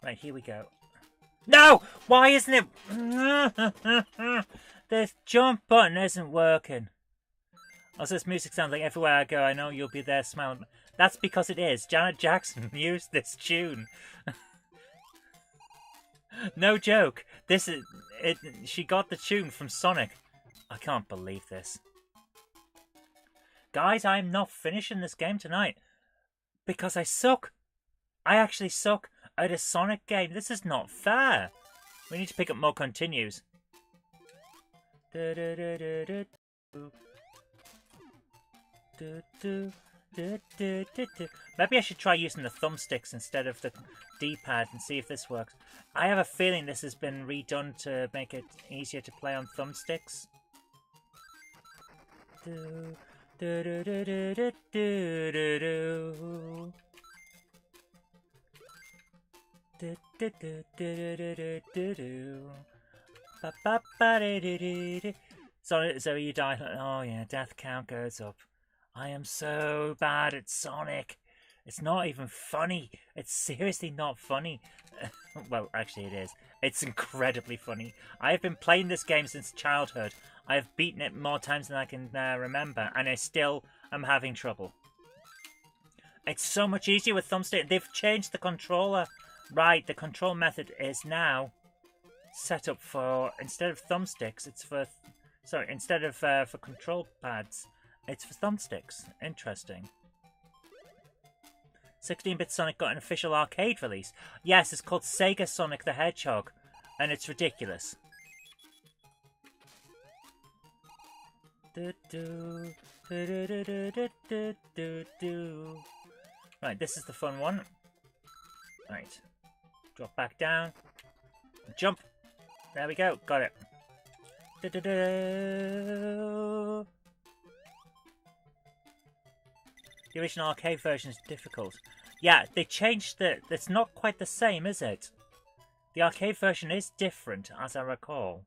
Right, here we go. No! Why isn't it? This jump button isn't working. Also, this music sounds like everywhere I go, I know you'll be there smiling. That's because it is. Janet Jackson used this tune. No joke. This is it. She got the tune from Sonic. I can't believe this. Guys, I'm not finishing this game tonight. Because I suck. I actually suck at a Sonic game. This is not fair. We need to pick up more continues. Maybe I should try using the thumbsticks instead of the D-pad and see if this works. I have a feeling this has been redone to make it easier to play on thumbsticks. So you die. Oh yeah, death count goes up. I am so bad at Sonic. It's not even funny. It's seriously not funny. Well, actually it is. It's incredibly funny. I have been playing this game since childhood. I have beaten it more times than I can remember, and I still am having trouble. It's so much easier with thumbstick. They've changed the controller. Right, the control method is now set up for, instead of thumbsticks, it's for, sorry, instead of for control pads, it's for thumbsticks. Interesting. 16-bit Sonic got an official arcade release. Yes, it's called Sega Sonic the Hedgehog, and it's ridiculous. Right, this is the fun one. Right. Drop back down. Jump. There we go. Got it. The original arcade version is difficult. Yeah, they changed it. It's not quite the same, is it? The arcade version is different, as I recall.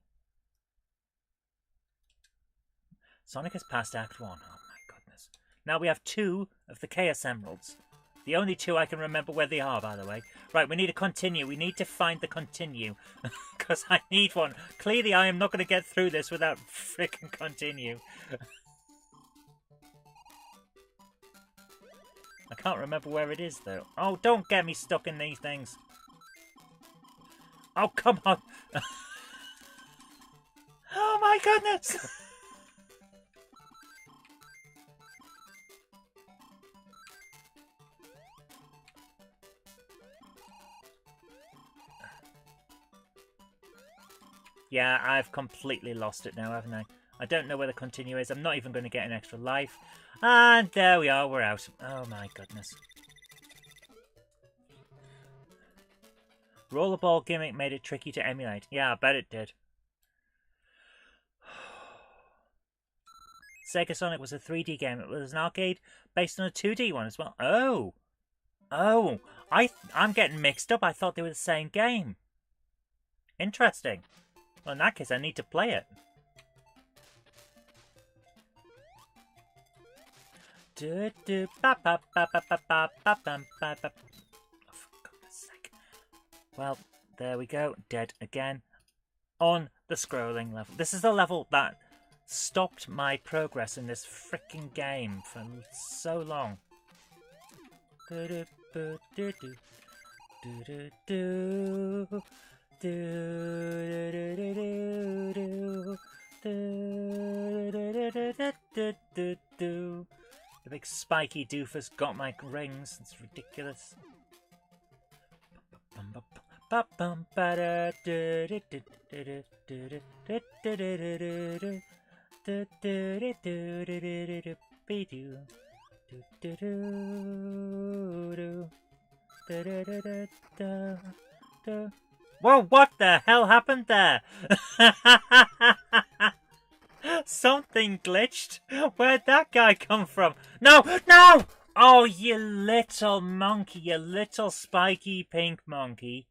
Sonic has passed Act 1. Oh my goodness. Now we have 2 of the Chaos Emeralds. The only 2 I can remember where they are, by the way. Right, we need to continue. We need to find the continue. Because I need one. Clearly, I am not going to get through this without frickin' continue. I can't remember where it is, though. Oh, don't get me stuck in these things. Oh, come on. Oh, my goodness. Yeah, I've completely lost it now, haven't I? I don't know where the continue is. I'm not even going to get an extra life. And there we are, we're out. Oh my goodness. Rollerball gimmick made it tricky to emulate. Yeah, I bet it did. Sega Sonic was a 3D game. It was an arcade based on a 2D one as well. Oh! Oh! I'm getting mixed up. I thought they were the same game. Interesting. Well, in that case, I need to play it. Oh, for goodness sake. Well, there we go. Dead again. On the scrolling level. This is the level that stopped my progress in this freaking game for so long. The big spiky doofus got my rings. It's ridiculous. Whoa, what the hell happened there? Something glitched. Where'd that guy come from? No! No! Oh, you little monkey, you little spiky pink monkey.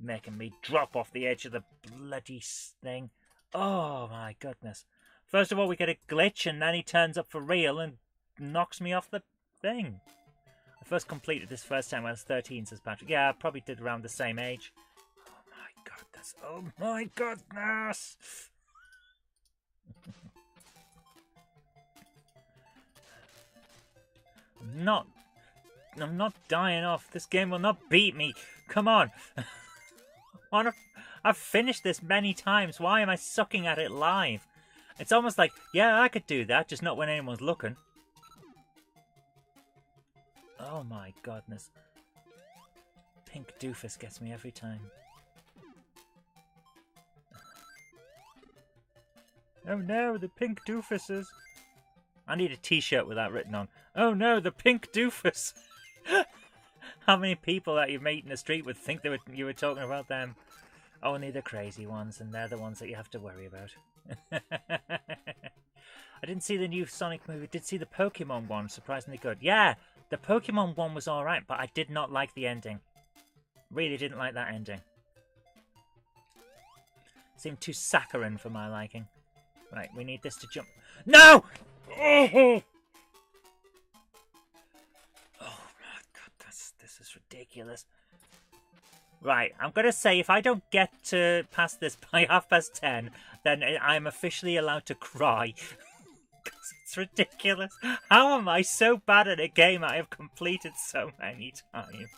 Making me drop off the edge of the bloody thing. Oh, my goodness. First of all, we get a glitch, and then he turns up for real and knocks me off the thing. I first completed this first time when I was 13, says Patrick. Yeah, I probably did around the same age. Oh, my goodness. Oh, my goodness. I'm not dying off. This game will not beat me. Come on. I've finished this many times. Why am I sucking at it live? It's almost like, yeah, I could do that, just not when anyone's looking. Oh my goodness. Pink doofus gets me every time. Oh no, the pink doofuses. I need a t-shirt with that written on. Oh no, the pink doofus. How many people that you meet in the street would think you were talking about them? Only the crazy ones, and they're the ones that you have to worry about. I didn't see the new Sonic movie. Did see the Pokemon one. Surprisingly good. Yeah, the Pokemon one was alright, but I did not like the ending. Really didn't like that ending. Seemed too saccharine for my liking. Right, we need this to jump. No! Oh! Oh my god, this is ridiculous. Right, I'm going to say if I don't get to past this by 10:30, then I'm officially allowed to cry. Because it's ridiculous. How am I so bad at a game I have completed so many times?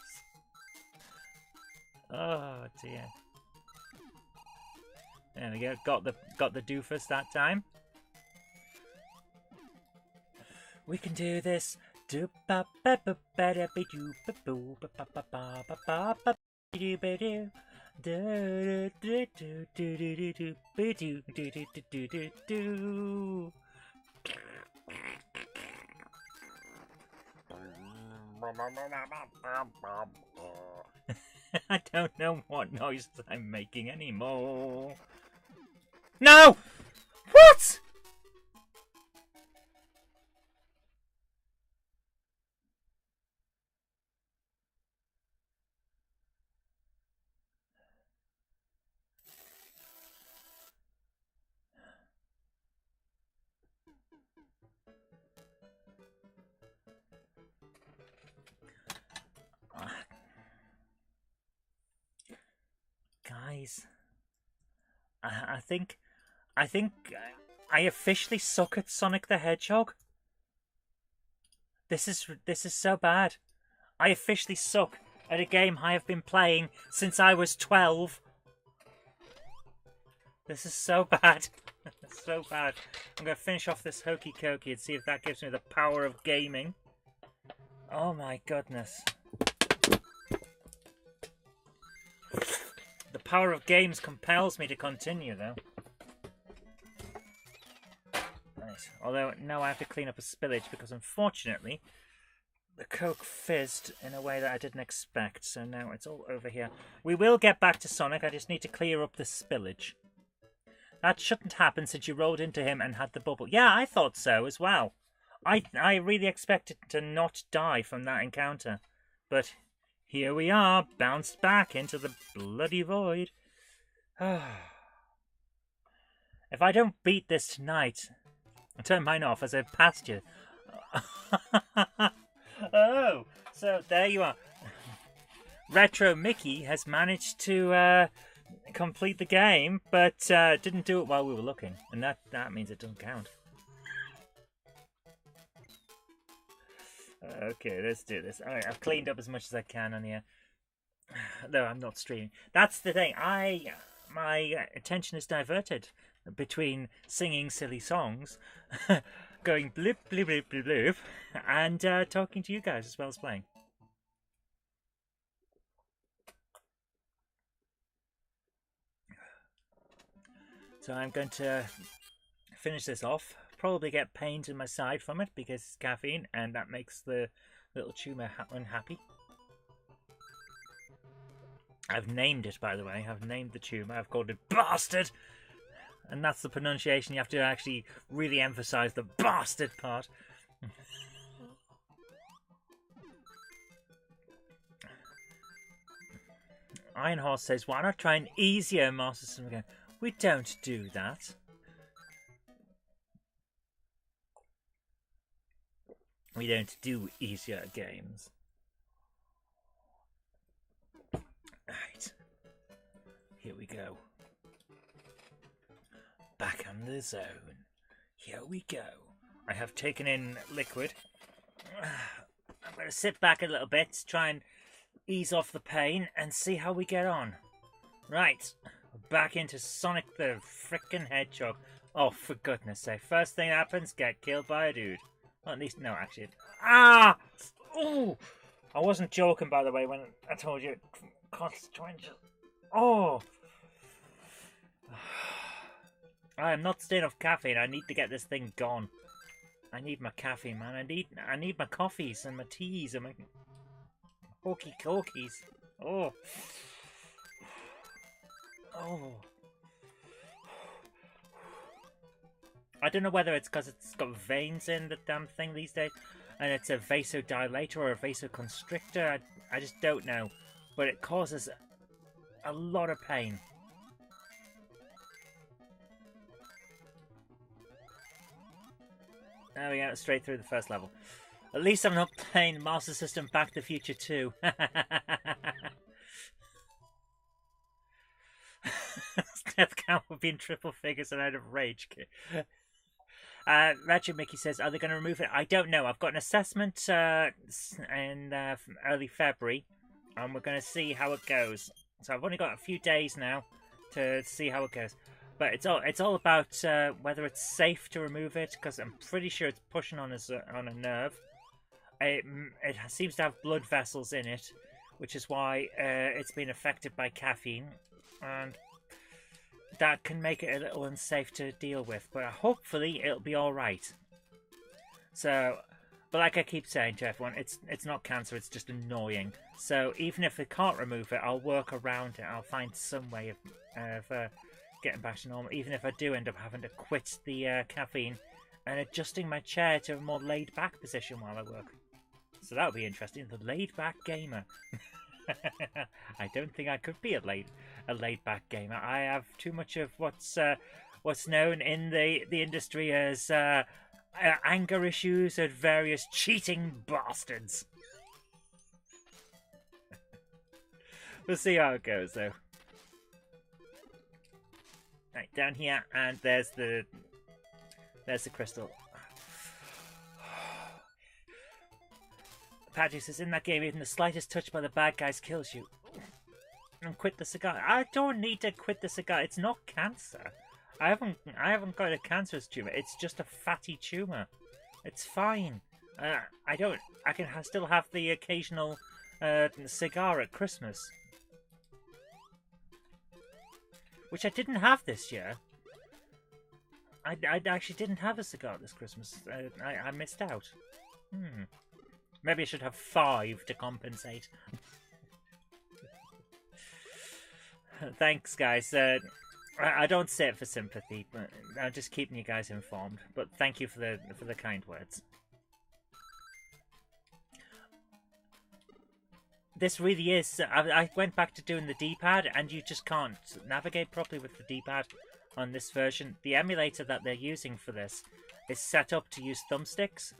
Oh dear. There we go. Got the doofus that time. We can do this. I don't know what noises I'm making anymore. No! What? Guys, I think I officially suck at Sonic the Hedgehog. This is so bad. I officially suck at a game I have been playing since I was 12. This is so bad. It's so bad. I'm going to finish off this hokey cokey and see if that gives me the power of gaming. Oh my goodness. The power of games compels me to continue, though. Nice. Although, now I have to clean up a spillage because, unfortunately, the Coke fizzed in a way that I didn't expect. So now it's all over here. We will get back to Sonic. I just need to clear up the spillage. That shouldn't happen since you rolled into him and had the bubble. Yeah, I thought so as well. I really expected to not die from that encounter. But here we are, bounced back into the bloody void. If I don't beat this tonight, I'll turn mine off as I've passed you. Oh, so there you are. Retro Mickey has managed to complete the game, but didn't do it while we were looking, and that means it doesn't count. Okay, let's do this. Alright, I've cleaned up as much as I can on here. Though I'm not streaming. That's the thing. My attention is diverted between singing silly songs, going bloop, bloop, bloop, bloop, bloop, and talking to you guys as well as playing. So I'm going to finish this off. Probably get pains in my side from it because it's caffeine, and that makes the little tumour unhappy. I've named it, by the way. I've named the tumour. I've called it Bastard. And that's the pronunciation. You have to actually really emphasize the bastard part. Iron Horse says, why not try an easier Master System game? We don't do that. We don't do easier games. Right. Here we go. Back on the zone. Here we go. I have taken in liquid. I'm going to sit back a little bit, try and ease off the pain, and see how we get on. Right. Back into Sonic the frickin' Hedgehog. Oh, for goodness sake. First thing that happens, get killed by a dude. Well, at least, no, actually. Ah! Ooh! I wasn't joking, by the way, when I told you. Concentrate. Oh! I am not staying off caffeine. I need to get this thing gone. I need my caffeine, man. I need my coffees and my teas and my hokey cokies. Oh. Oh. I don't know whether it's because it's got veins in the damn thing these days, and it's a vasodilator or a vasoconstrictor. I just don't know, but it causes a lot of pain. There we go, straight through the first level. At least I'm not playing Master System Back to the Future 2. Death count would be in triple figures and out of rage. Ratchet Mickey says, are they going to remove it? I don't know. I've got an assessment in early February, and we're going to see how it goes. So I've only got a few days now to see how it goes. But it's all about whether it's safe to remove it, because I'm pretty sure it's pushing on a nerve. It seems to have blood vessels in it, which is why it's been affected by caffeine, and that can make it a little unsafe to deal with. But hopefully it'll be all right. So, but like I keep saying to everyone, it's not cancer. It's just annoying. So even if I can't remove it, I'll work around it. I'll find some way of getting back to normal, even if I do end up having to quit the caffeine and adjusting my chair to a more laid-back position while I work. So that'll be interesting. The laid-back gamer. I don't think I could be a laid-back gamer. I have too much of what's known in the industry as anger issues and various cheating bastards. We'll see how it goes, though. Right, down here, and there's the crystal. Patrick says, in that game, even the slightest touch by the bad guys kills you. And quit the cigar. I don't need to quit the cigar. It's not cancer. I haven't got a cancerous tumor. It's just a fatty tumor. It's fine. I can still have the occasional cigar at Christmas. Which I didn't have this year. I actually didn't have a cigar this Christmas. I missed out. Maybe I should have 5 to compensate. Thanks, guys. I don't say it for sympathy, but I'm just keeping you guys informed. But thank you for the kind words. This really is... I went back to doing the D-pad, and you just can't navigate properly with the D-pad on this version. The emulator that they're using for this is set up to use thumbsticks,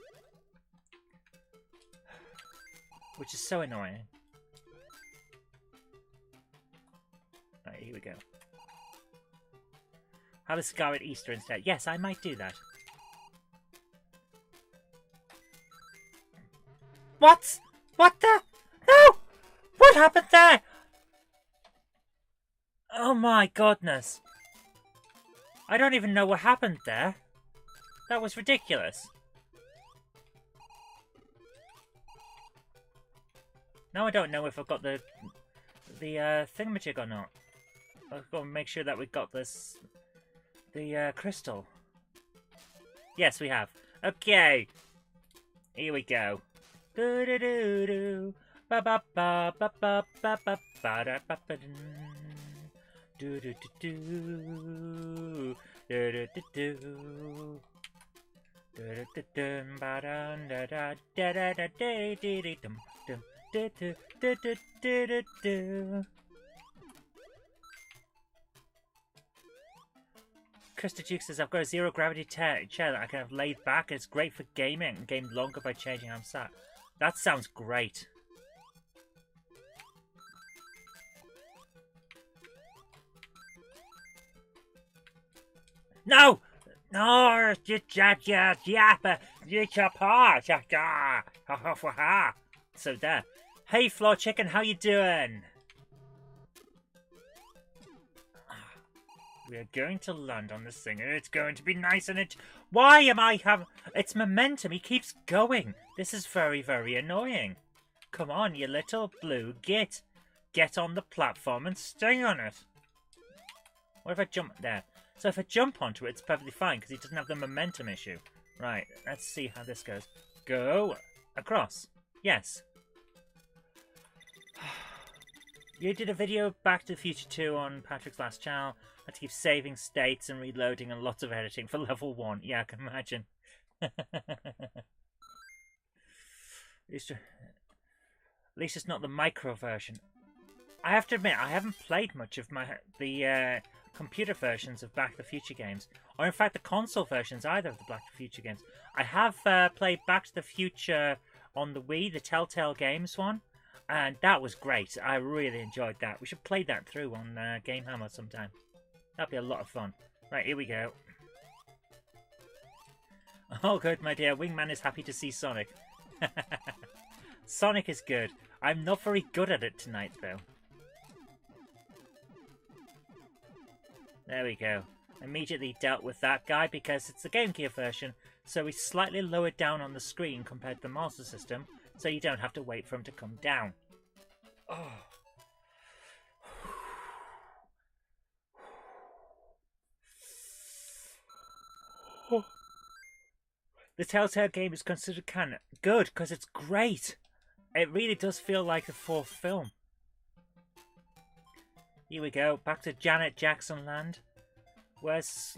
which is so annoying. Right, here we go. Have a cigar at Easter instead. Yes, I might do that. What? What the? No! What happened there? Oh my goodness. I don't even know what happened there. That was ridiculous. Now I don't know if I've got the thingamajig or not. I've got to make sure that we've got this... the crystal. Yes, we have. Okay. Here we go. Do do do do. Ba ba ba ba ba ba ba ba da ba ba. Do do do do do do do do. Krista Duke says, I've got a zero gravity chair that I can have laid back. It's great for gaming and game longer by changing how I'm sat. That sounds great. No! No! So there. Hey, Floor Chicken, how you doing? We are going to land on this thing, and it's going to be nice, and it... Why am I having... It's momentum, he keeps going. This is very, very annoying. Come on, you little blue git. Get on the platform and stay on it. What if I jump there? So if I jump onto it, it's perfectly fine, because he doesn't have the momentum issue. Right, let's see how this goes. Go across. Yes. You did a video of Back to the Future 2 on Patrick's last channel. I had to keep saving states and reloading and lots of editing for level 1. Yeah, I can imagine. At least it's not the micro version. I have to admit, I haven't played much of the computer versions of Back to the Future games. Or in fact, the console versions either of the Back to the Future games. I have played Back to the Future on the Wii, the Telltale Games one. And that was great. I really enjoyed that. We should play that through on GameHammer sometime. That'd be a lot of fun. Right, here we go. Oh, good, my dear. Wingman is happy to see Sonic. Sonic is good. I'm not very good at it tonight, though. There we go. Immediately dealt with that guy because it's the Game Gear version, so he's slightly lower down on the screen compared to the Master System, so you don't have to wait for him to come down. Oh. The Telltale game is considered canon. Good, because it's great. It really does feel like the fourth film. Here we go, back to Janet Jackson land. Where's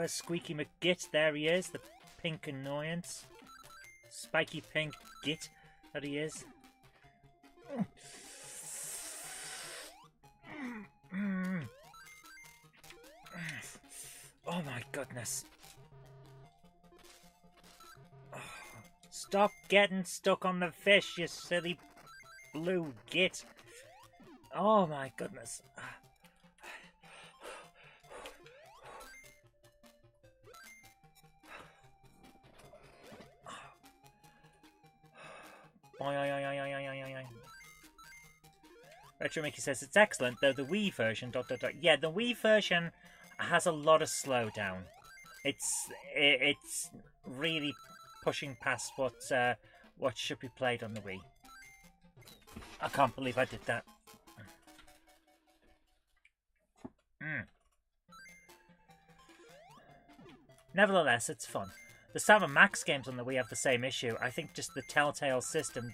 Squeaky McGit? There he is, the pink annoyance. Spiky pink git that he is. Oh my goodness. Stop getting stuck on the fish, you silly blue git. Oh my goodness. Retro Mickey says it's excellent, though the Wii version ... Yeah, the Wii version has a lot of slowdown. It's really pushing past what should be played on the Wii. I can't believe I did that. Nevertheless, it's fun. The Sam & Max games on the Wii have the same issue. I think just the Telltale system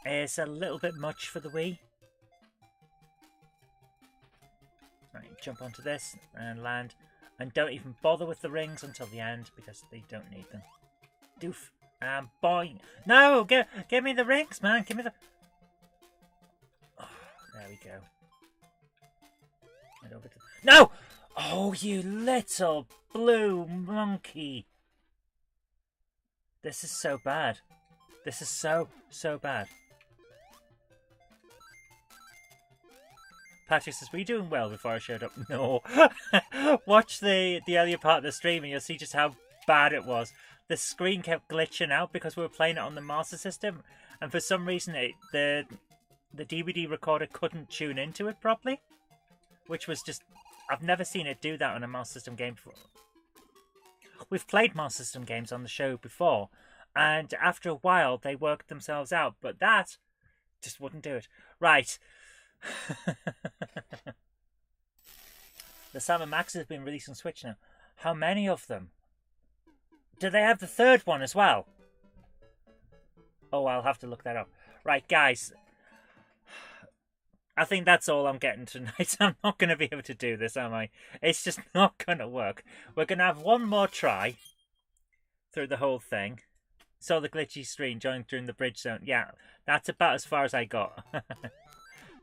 is a little bit much for the Wii. Right, jump onto this and land. And don't even bother with the rings until the end because they don't need them. Doof. Boing. No! Give me the rings, man! Give me the... Oh, there we go. And over to... No! Oh, you little blue monkey! This is so bad. This is so bad. Patrick says, were you doing well before I showed up? No. Watch the earlier part of the stream and you'll see just how bad it was. The screen kept glitching out because we were playing it on the Master System. And for some reason, the DVD recorder couldn't tune into it properly. Which was just... I've never seen it do that on a Master System game before. We've played Master System games on the show before. And after a while, they worked themselves out. But that just wouldn't do it. Right. The Sam & Max has been released on Switch now. How many of them? Do they have the third one as well? Oh, I'll have to look that up. Right, guys. I think that's all I'm getting tonight. I'm not going to be able to do this, am I? It's just not going to work. We're going to have one more try through the whole thing. So the glitchy screen joined during the bridge zone. Yeah, that's about as far as I got.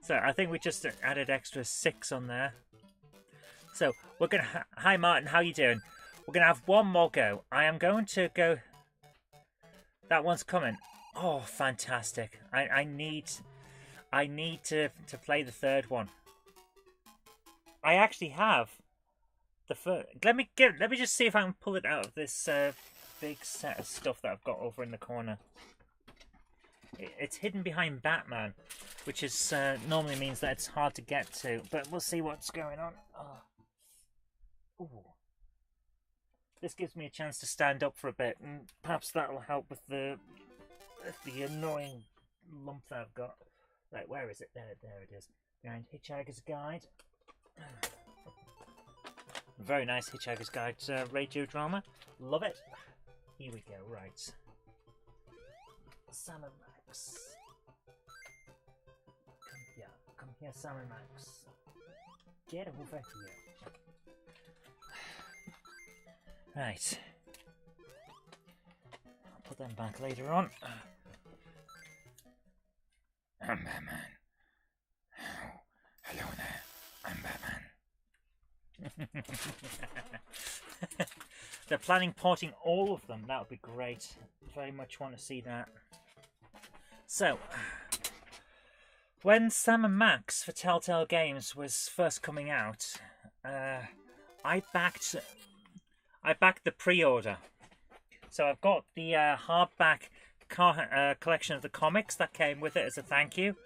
So I think we just added extra 6 on there. So we're going to... Hi, Martin. How you doing? We're going to have one more go. I am going to go... That one's coming. Oh, fantastic. I need to play the third one. I actually have the first... Let me just see if I can pull it out of this big set of stuff that I've got over in the corner. It's hidden behind Batman, which is normally means that it's hard to get to, but we'll see what's going on. Oh. Ooh. This gives me a chance to stand up for a bit, and perhaps that'll help with the annoying lump that I've got. Right, where is it? There it is. Behind Hitchhiker's Guide. Very nice Hitchhiker's Guide radio drama. Love it. Here we go, right. Sam and Max. Come here, Sam and Max. Get over here. Right. I'll put them back later on. I'm Batman. Oh, hello there. I'm Batman. They're planning porting all of them. That would be great. Very much want to see that. So, when Sam and Max for Telltale Games was first coming out, I backed the pre-order. So I've got the hardback collection of the comics that came with it as a thank you,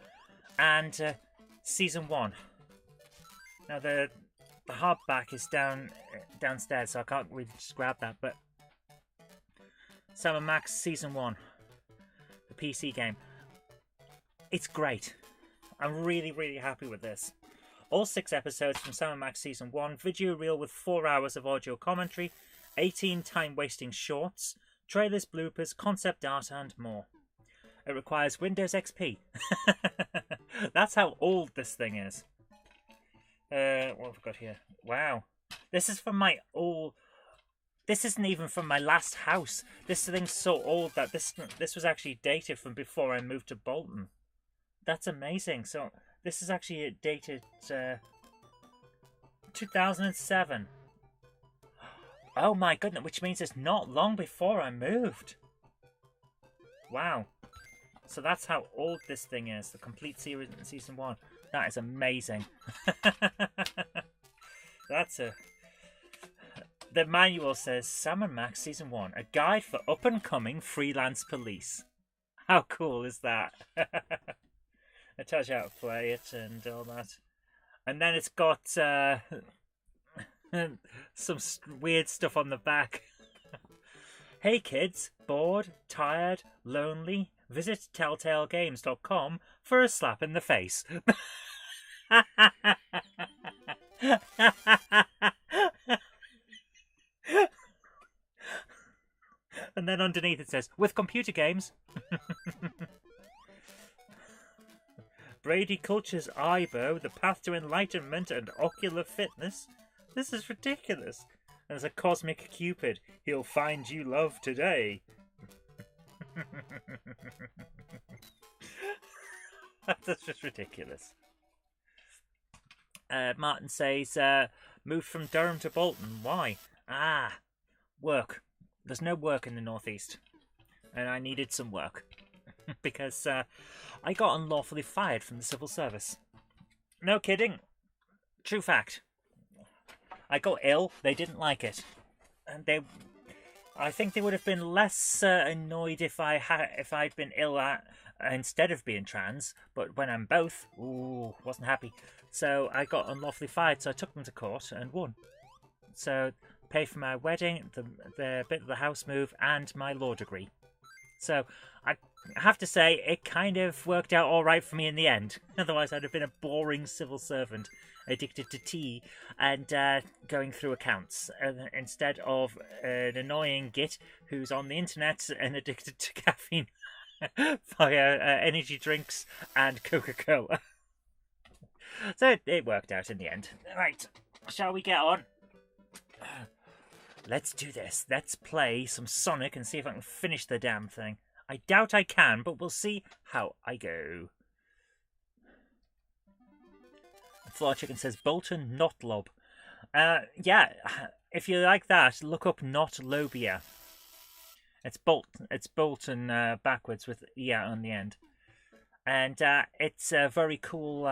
and season 1. Now the hardback is downstairs, so I can't really just grab that. But Sam and Max season 1, the PC game, it's great. I'm really, really happy with this. All 6 episodes from Sam and Max season 1, video reel with 4 hours of audio commentary, 18 time-wasting shorts, trailers, bloopers, concept art, and more. It requires Windows XP. That's how old this thing is. What have I got here? Wow. This is from my old... This isn't even from my last house. This thing's so old that this was actually dated from before I moved to Bolton. That's amazing. So this is actually dated 2007. Oh my goodness, which means it's not long before I moved. Wow. So that's how old this thing is. The complete series in season 1. That is amazing. The manual says Sam and Max season 1, a guide for up and coming freelance police. How cool is that? It tells you how to play it and all that. And then it's got some weird stuff on the back. Hey kids, bored, tired, lonely? Visit telltalegames.com for a slap in the face. And then underneath it says, with computer games. Brady Culture's Ibo, the path to enlightenment and ocular fitness. This is ridiculous. There's a cosmic cupid. He'll find you love today. That's just ridiculous. Martin says, moved from Durham to Bolton. Why? Work. There's no work in the northeast. And I needed some work. Because I got unlawfully fired from the civil service. No kidding. True fact. I got ill. They didn't like it. And I think they would have been less annoyed if I'd been ill instead of being trans. But when I'm both, wasn't happy. So I got unlawfully fired. So I took them to court and won. So paid for my wedding, the bit of the house move, and my law degree. So I have to say it kind of worked out all right for me in the end. Otherwise, I'd have been a boring civil servant, addicted to tea and going through accounts, instead of an annoying git who's on the internet and addicted to caffeine via energy drinks and Coca-Cola. So it worked out in the end. Right, shall we get on? Let's do this. Let's play some Sonic and see if I can finish the damn thing. I doubt I can, but we'll see how I go. Floor Chicken says Bolton, not Lob. Yeah, if you like that, look up not Lobia. It's Bolton backwards with yeah on the end. And it's a very cool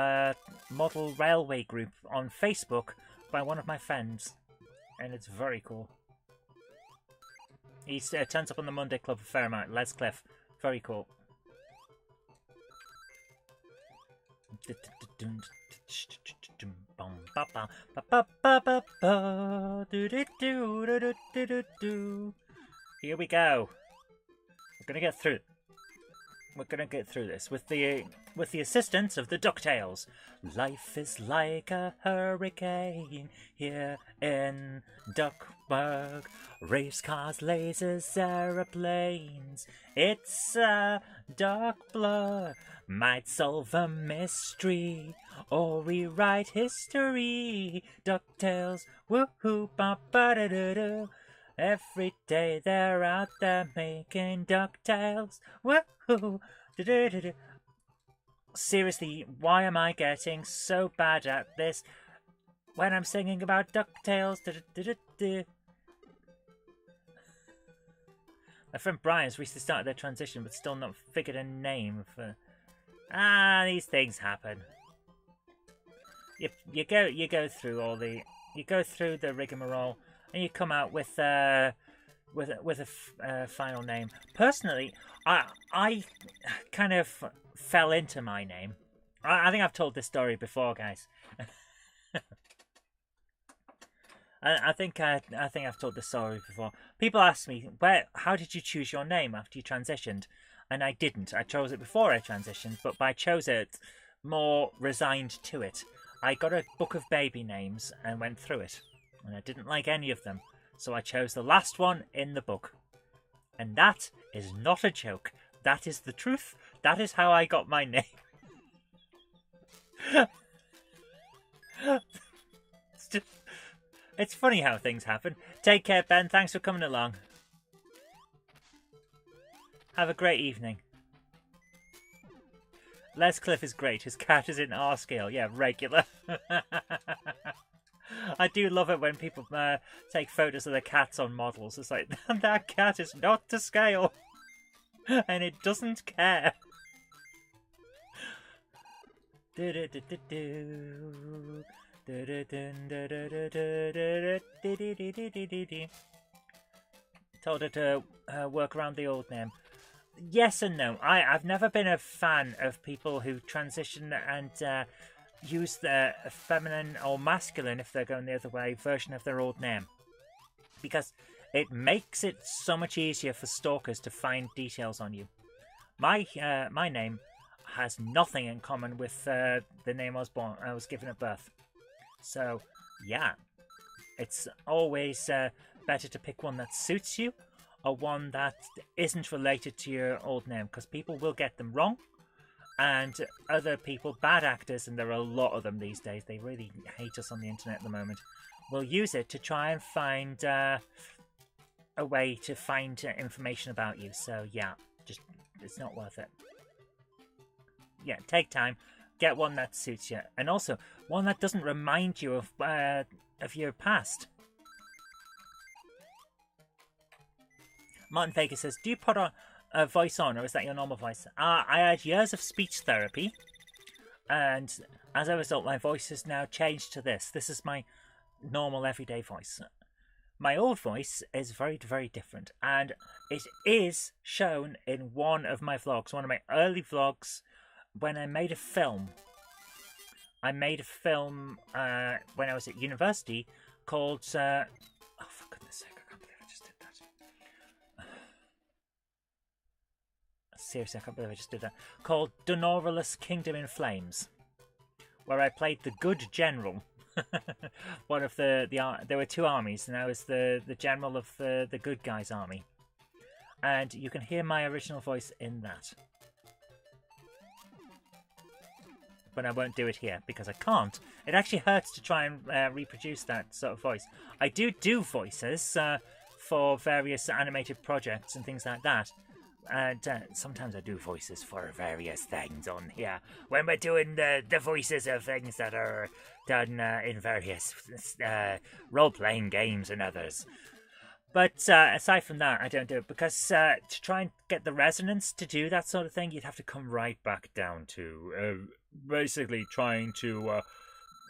model railway group on Facebook by one of my friends. And it's very cool. He turns up on the Monday Club a fair amount. Les Cliff. Very cool. Here we go. We're gonna get through. We're gonna get through this with the assistance of the DuckTales. Life is like a hurricane here in Duckburg. Race cars, lasers, aeroplanes. It's a dark blur. Might solve a mystery or rewrite history. DuckTales, woohoo, ba ba da da da. Every day they're out there making DuckTales. Woohoo! Seriously, why am I getting so bad at this when I'm singing about DuckTales? My friend Brian's recently started their transition but still not figured a name for... these things happen. You go through all the... You go through the rigmarole and you come out with a final name. Personally, I kind of fell into my name. I think I've told this story before, guys. I think I've told this story before. People ask me, how did you choose your name after you transitioned? And I didn't. I chose it before I transitioned, but I chose it more resigned to it. I got a book of baby names and went through it. And I didn't like any of them, so I chose the last one in the book. And that is not a joke. That is the truth. That is how I got my name. It's funny how things happen. Take care, Ben. Thanks for coming along. Have a great evening. Les Cliff is great. His cat is in R scale. Yeah, regular. I do love it when people take photos of their cats on models. It's like, that cat is not to scale. And it doesn't care. Told her to work around the old name. Yes and no. I've never been a fan of people who transition and use the feminine or masculine, if they're going the other way, version of their old name. Because it makes it so much easier for stalkers to find details on you. My name has nothing in common with the name I was given at birth. So, yeah. It's always better to pick one that suits you, or one that isn't related to your old name, because people will get them wrong. And other people, bad actors, and there are a lot of them these days, they really hate us on the internet at the moment, will use it to try and find a way to find information about you. So yeah, just it's not worth it. Yeah, take time, get one that suits you, and also one that doesn't remind you of your past. Martin Vegas says, do you put a voice on, or is that your normal voice? I had years of speech therapy, and as a result, my voice has now changed to this. This is my normal everyday voice. My old voice is very, very different, and it is shown in one of my vlogs, one of my early vlogs, when I made a film. I made a film when I was at university called... oh, for goodness sake, I can't believe I just did that. Seriously, I can't believe I just did that. Called Donoralus Kingdom in Flames, where I played the good general. One of there were two armies, and I was the general of the good guys' army. And you can hear my original voice in that. but I won't do it here because I can't. It actually hurts to try and reproduce that sort of voice. I do voices for various animated projects and things like that. And sometimes I do voices for various things on here when we're doing the voices of things that are done in various role-playing games and others. But aside from that, I don't do it because to try and get the resonance to do that sort of thing, you'd have to come right back down to basically trying to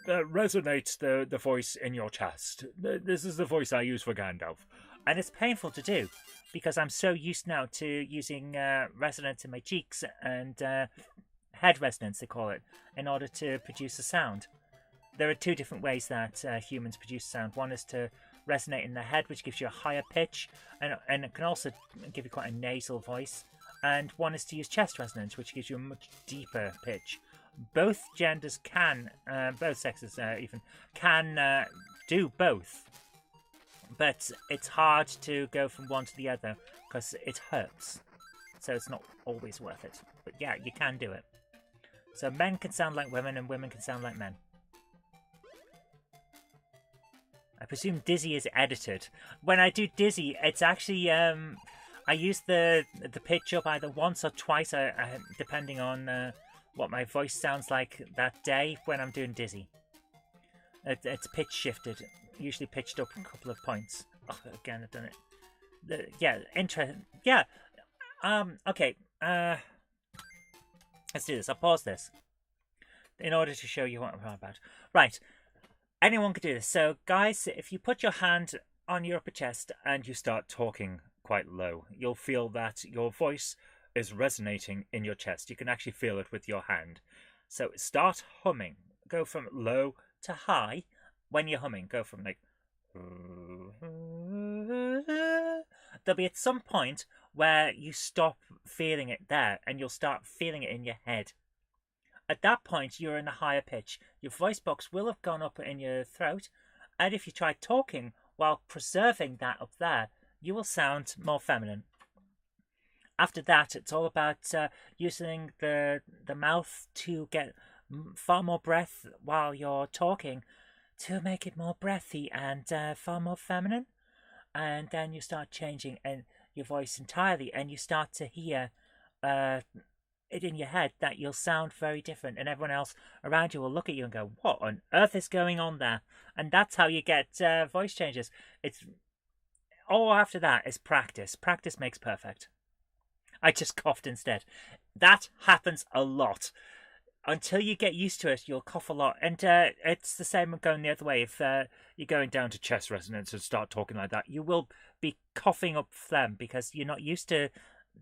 resonate the voice in your chest. This is the voice I use for Gandalf. And it's painful to do because I'm so used now to using resonance in my cheeks and head resonance, they call it, in order to produce a sound. There are two different ways that humans produce sound. One is to resonate in the head, which gives you a higher pitch, and it can also give you quite a nasal voice. And one is to use chest resonance, which gives you a much deeper pitch. Both genders can, both sexes even, can do both. But it's hard to go from one to the other because it hurts. So it's not always worth it. But yeah, you can do it. So men can sound like women and women can sound like men. I presume Dizzy is edited. When I do Dizzy, it's actually I use the pitch up either once or twice, depending on what my voice sounds like that day when I'm doing Dizzy. It's pitch shifted, usually pitched up a couple of points. Oh, again, I've done it. Yeah, interesting. Yeah. Okay. Let's do this. I'll pause this in order to show you what I'm about. Right. Anyone can do this. So, guys, if you put your hand on your upper chest and you start talking quite low, you'll feel that your voice is resonating in your chest. You can actually feel it with your hand. So start humming. Go from low to high. When you're humming, go from like... There'll be at some point where you stop feeling it there and you'll start feeling it in your head. At that point, you're in a higher pitch. Your voice box will have gone up in your throat, and if you try talking while preserving that up there, you will sound more feminine. After that, it's all about using the mouth to get far more breath while you're talking to make it more breathy and far more feminine. And then you start changing your voice entirely, and you start to hear it in your head that you'll sound very different, and everyone else around you will look at you and go, what on earth is going on there? And that's how you get voice changes. It's all after that is practice. Practice makes perfect. I just coughed instead. That happens a lot. Until you get used to it, you'll cough a lot. And it's the same going the other way. If you're going down to chest resonance and start talking like that, you will be coughing up phlegm because you're not used to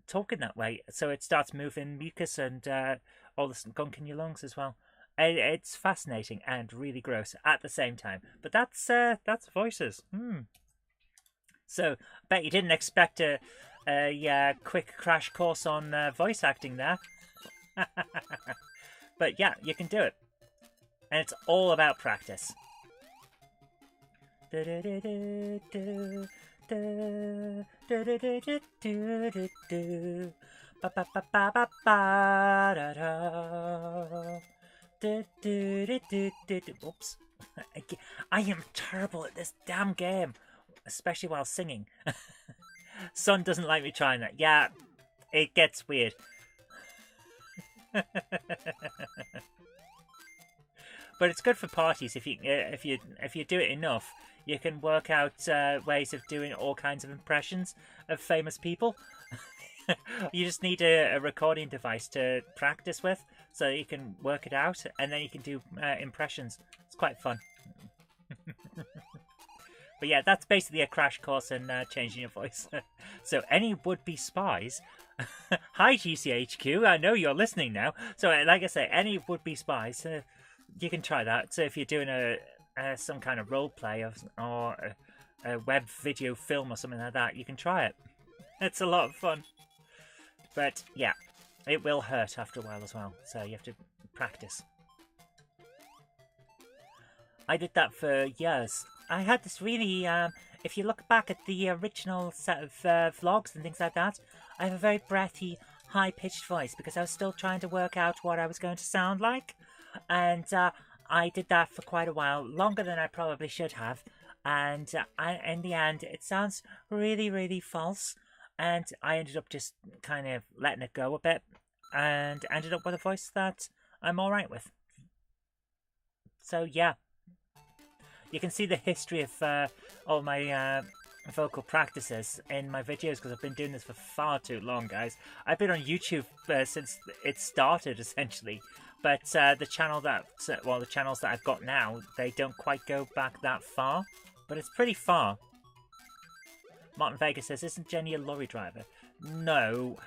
talking that way. So it starts moving mucus and all the gunk in your lungs as well. It's fascinating and really gross at the same time. But that's voices. So I bet you didn't expect a quick crash course on voice acting there. But yeah, you can do it. And it's all about practice. Oops. I am terrible at this damn game, especially while singing. Son doesn't like me trying that. Yeah, it gets weird. But it's good for parties if you do it enough. You can work out ways of doing all kinds of impressions of famous people. You just need a recording device to practice with, so you can work it out, and then you can do impressions. It's quite fun. But yeah, that's basically a crash course in changing your voice. So any would-be spies... Hi GCHQ, I know you're listening now. So like I say, any would-be spies, you can try that. So if you're doing some kind of role play or a web video film or something like that, you can try it. It's a lot of fun. But yeah, it will hurt after a while as well. So you have to practice. I did that for years. I had this really, if you look back at the original set of vlogs and things like that, I have a very breathy, high-pitched voice because I was still trying to work out what I was going to sound like. and I did that for quite a while, longer than I probably should have. And in the end, it sounds really, really false. And I ended up just kind of letting it go a bit, and ended up with a voice that I'm all right with. So yeah, you can see the history of all my vocal practices in my videos because I've been doing this for far too long, guys. I've been on YouTube since it started, essentially. But the channels that I've got now, they don't quite go back that far. But it's pretty far. Martin Vega says, isn't Jenny a lorry driver? No.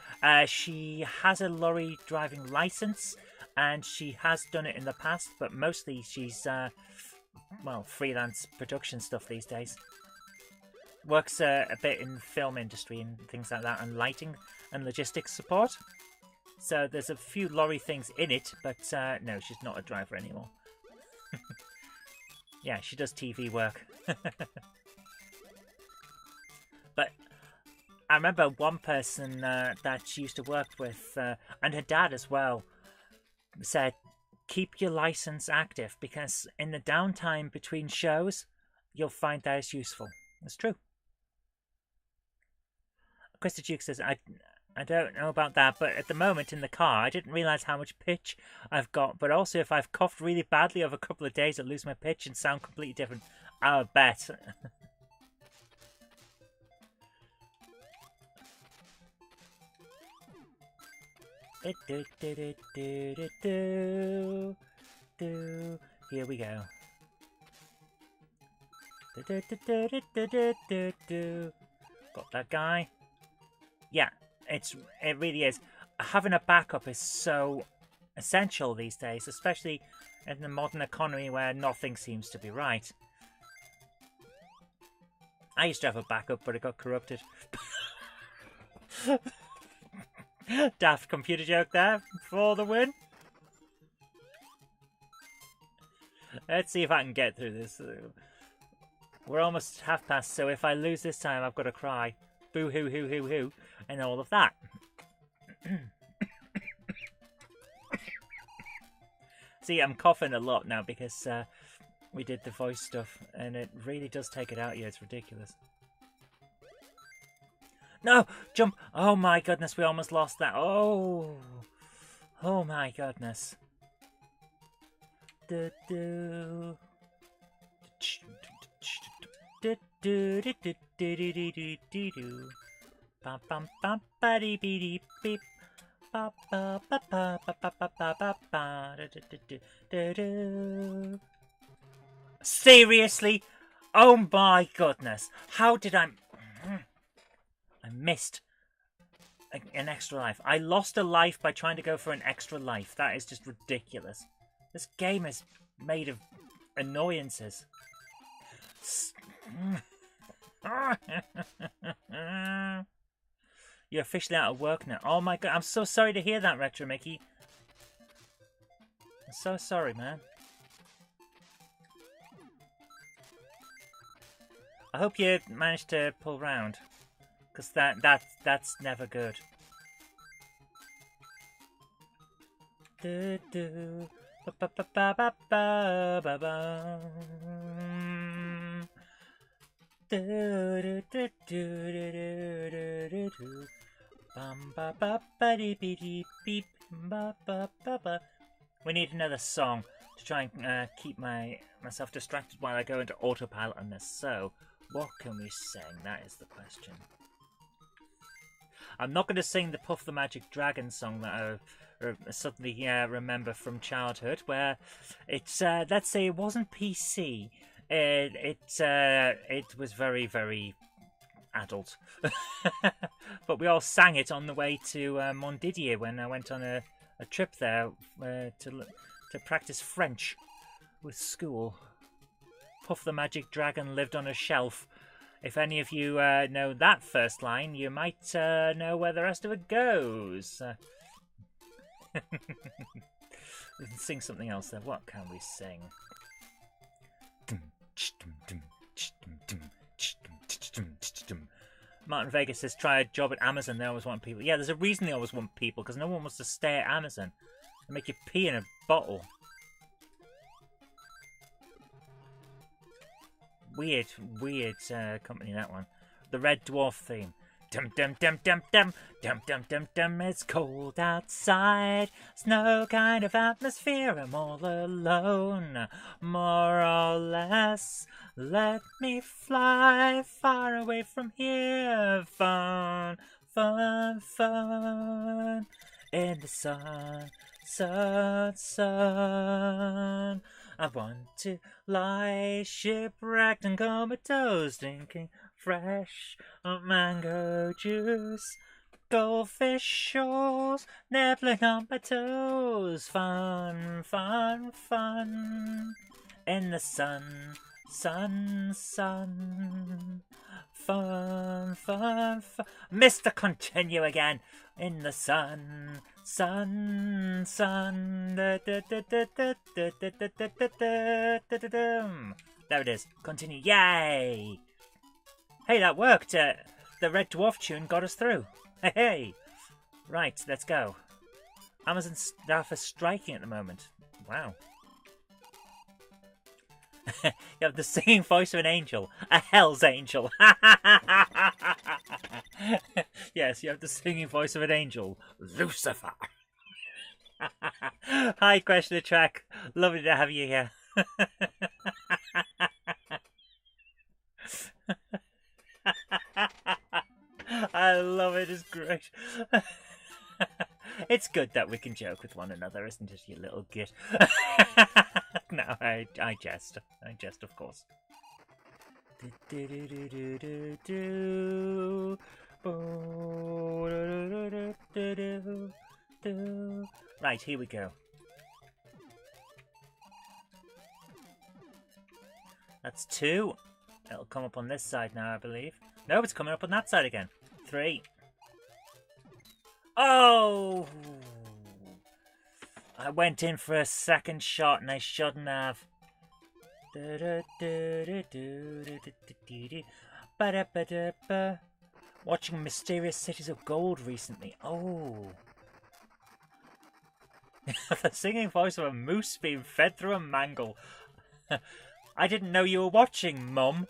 She has a lorry driving license, and she has done it in the past, but mostly she's, well, freelance production stuff these days. Works a bit in the film industry and things like that, and lighting and logistics support. So there's a few lorry things in it, but no, she's not a driver anymore. Yeah, she does TV work. But I remember one person that she used to work with, and her dad as well, said, keep your license active, because in the downtime between shows, you'll find that it's useful. It's true. Krista Duke says, I don't know about that, but at the moment in the car, I didn't realise how much pitch I've got. But also, if I've coughed really badly over a couple of days, I'll lose my pitch and sound completely different. I'll bet. Here we go. Got that guy. Yeah, it really is. Having a backup is so essential these days, especially in the modern economy where nothing seems to be right. I used to have a backup, but it got corrupted. Daft computer joke there for the win. Let's see if I can get through this. We're almost half past, so if I lose this time, I've got to cry. Boo hoo hoo hoo hoo, and all of that. See, I'm coughing a lot now because we did the voice stuff, and it really does take it out of you. It's ridiculous. No! Jump! Oh my goodness, we almost lost that. Oh! Oh my goodness. Do do. Do do do do do do do do do. Bum bum bum ba dee bee dee beep. Ba ba ba ba ba ba ba ba ba ba da da da da da. Seriously? Oh my goodness! How did I missed an extra life. I lost a life by trying to go for an extra life. That is just ridiculous. This game is made of annoyances. You're officially out of work now. Oh my god, I'm so sorry to hear that, Retro Mickey. I'm so sorry, man. I hope you managed to pull round. Because that's never good. Do do ba ba ba ba ba ba ba ba. Do do do do do do do do. Bum ba ba ba dee bee dee beep ba ba ba ba. We need another song to try and keep myself distracted while I go into autopilot on this. So, what can we sing? That is the question. I'm not going to sing the Puff the Magic Dragon song that I suddenly remember from childhood, where it's, let's say it wasn't PC. It was very, very adult. But we all sang it on the way to Montdidier when I went on a trip there to practice French with school. Puff the Magic Dragon lived on a shelf. If any of you know that first line, you might know where the rest of it goes. We can sing something else then. What can we sing? Martin Vegas says, try a job at Amazon. They always want people. Yeah, there's a reason they always want people, because no one wants to stay at Amazon. They make you pee in a bottle. Weird company, that one. The Red Dwarf theme. Dum dum dum dum dum dum dum dum dum. It's cold outside. It's no kind of atmosphere. I'm all alone, more or less. Let me fly far away from here. Fun, fun, fun. In the sun, sun, sun. I want to lie shipwrecked and comatose, drinking fresh mango juice. Goldfish shores, nibbling on my toes. Fun, fun, fun. In the sun, sun, sun. Fun, fun, fun. Mr. Continue again. In the sun, sun, sun. There it is. Continue. Yay! Hey, that worked. The Red Dwarf tune got us through. Hey! Right, let's go. Amazon staff are striking at the moment. Wow. You have the singing voice of an angel. A hell's angel. Yes, you have the singing voice of an angel. Lucifer. Hi, Questioner Track. Lovely to have you here. I love it. It's great. It's good that we can joke with one another, isn't it, you little git? No, I jest. I jest, of course. Right, here we go. That's 2. It'll come up on this side now, I believe. No, it's coming up on that side again. 3. Oh! I went in for a second shot and I shouldn't have. Watching Mysterious Cities of Gold recently. Oh. The singing voice of a moose being fed through a mangle. I didn't know you were watching, Mum.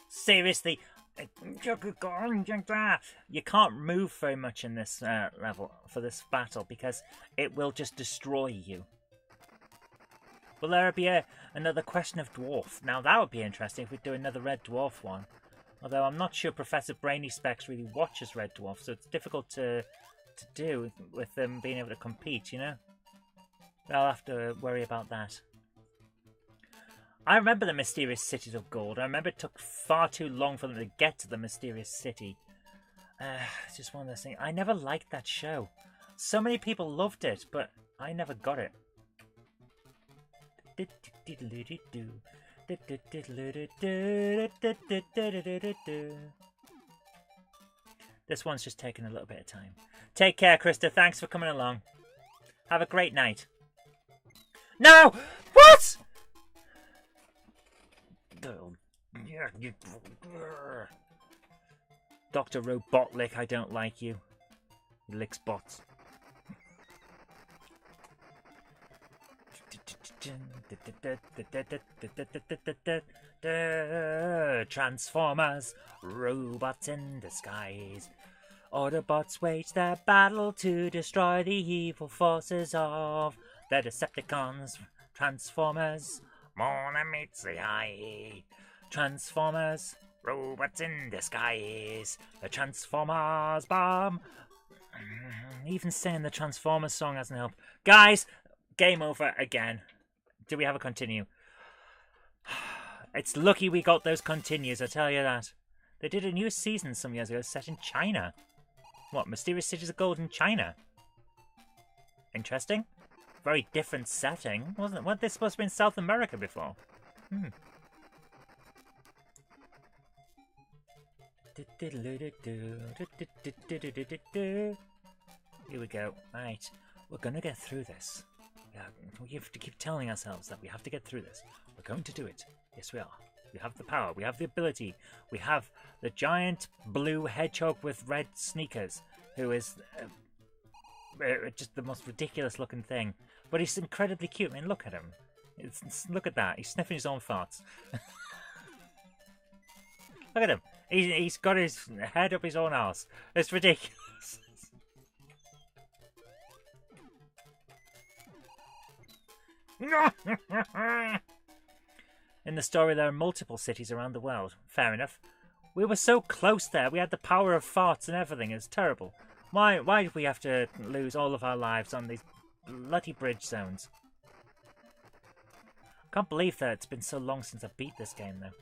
Seriously, you can't move very much in this level for this battle because it will just destroy you. Will there be another Question of Dwarf? Now that would be interesting if we do another Red Dwarf one. Although I'm not sure Professor Brainy Specs really watches Red Dwarf, so it's difficult to do with them being able to compete, you know? I'll have to worry about that. I remember the Mysterious Cities of Gold. I remember it took far too long for them to get to the Mysterious City. It's just one of those things. I never liked that show. So many people loved it, but I never got it. This one's just taking a little bit of time. Take care, Krista. Thanks for coming along. Have a great night. No! What? Dr. Robotlick, I don't like you. He licks bots. Transformers, robots in disguise. Autobots wage their battle to destroy the evil forces of the Decepticons. Transformers, Mona meets the eye. Transformers, robots in disguise. The Transformers bomb. Even saying the Transformers song hasn't helped. Guys, game over again. Do we have a continue? It's lucky we got those continues, I tell you that. They did a new season some years ago set in China. What, Mysterious Cities of Gold in China? Interesting. Very different setting, wasn't it? Weren't they supposed to be in South America before? Here we go. Right, we're gonna get through this. We have to keep telling ourselves that we have to get through this. We're going to do it. Yes, we are. We have the power. We have the ability. We have the giant blue hedgehog with red sneakers, who is just the most ridiculous looking thing. But he's incredibly cute. I mean, look at him. Look at that. He's sniffing his own farts. Look at him. He's got his head up his own arse. It's ridiculous. In the story, there are multiple cities around the world. Fair enough. We were so close there. We had the power of farts and everything. It's terrible. Why did we have to lose all of our lives on these bloody bridge zones? Can't believe that it's been so long since I beat this game, though.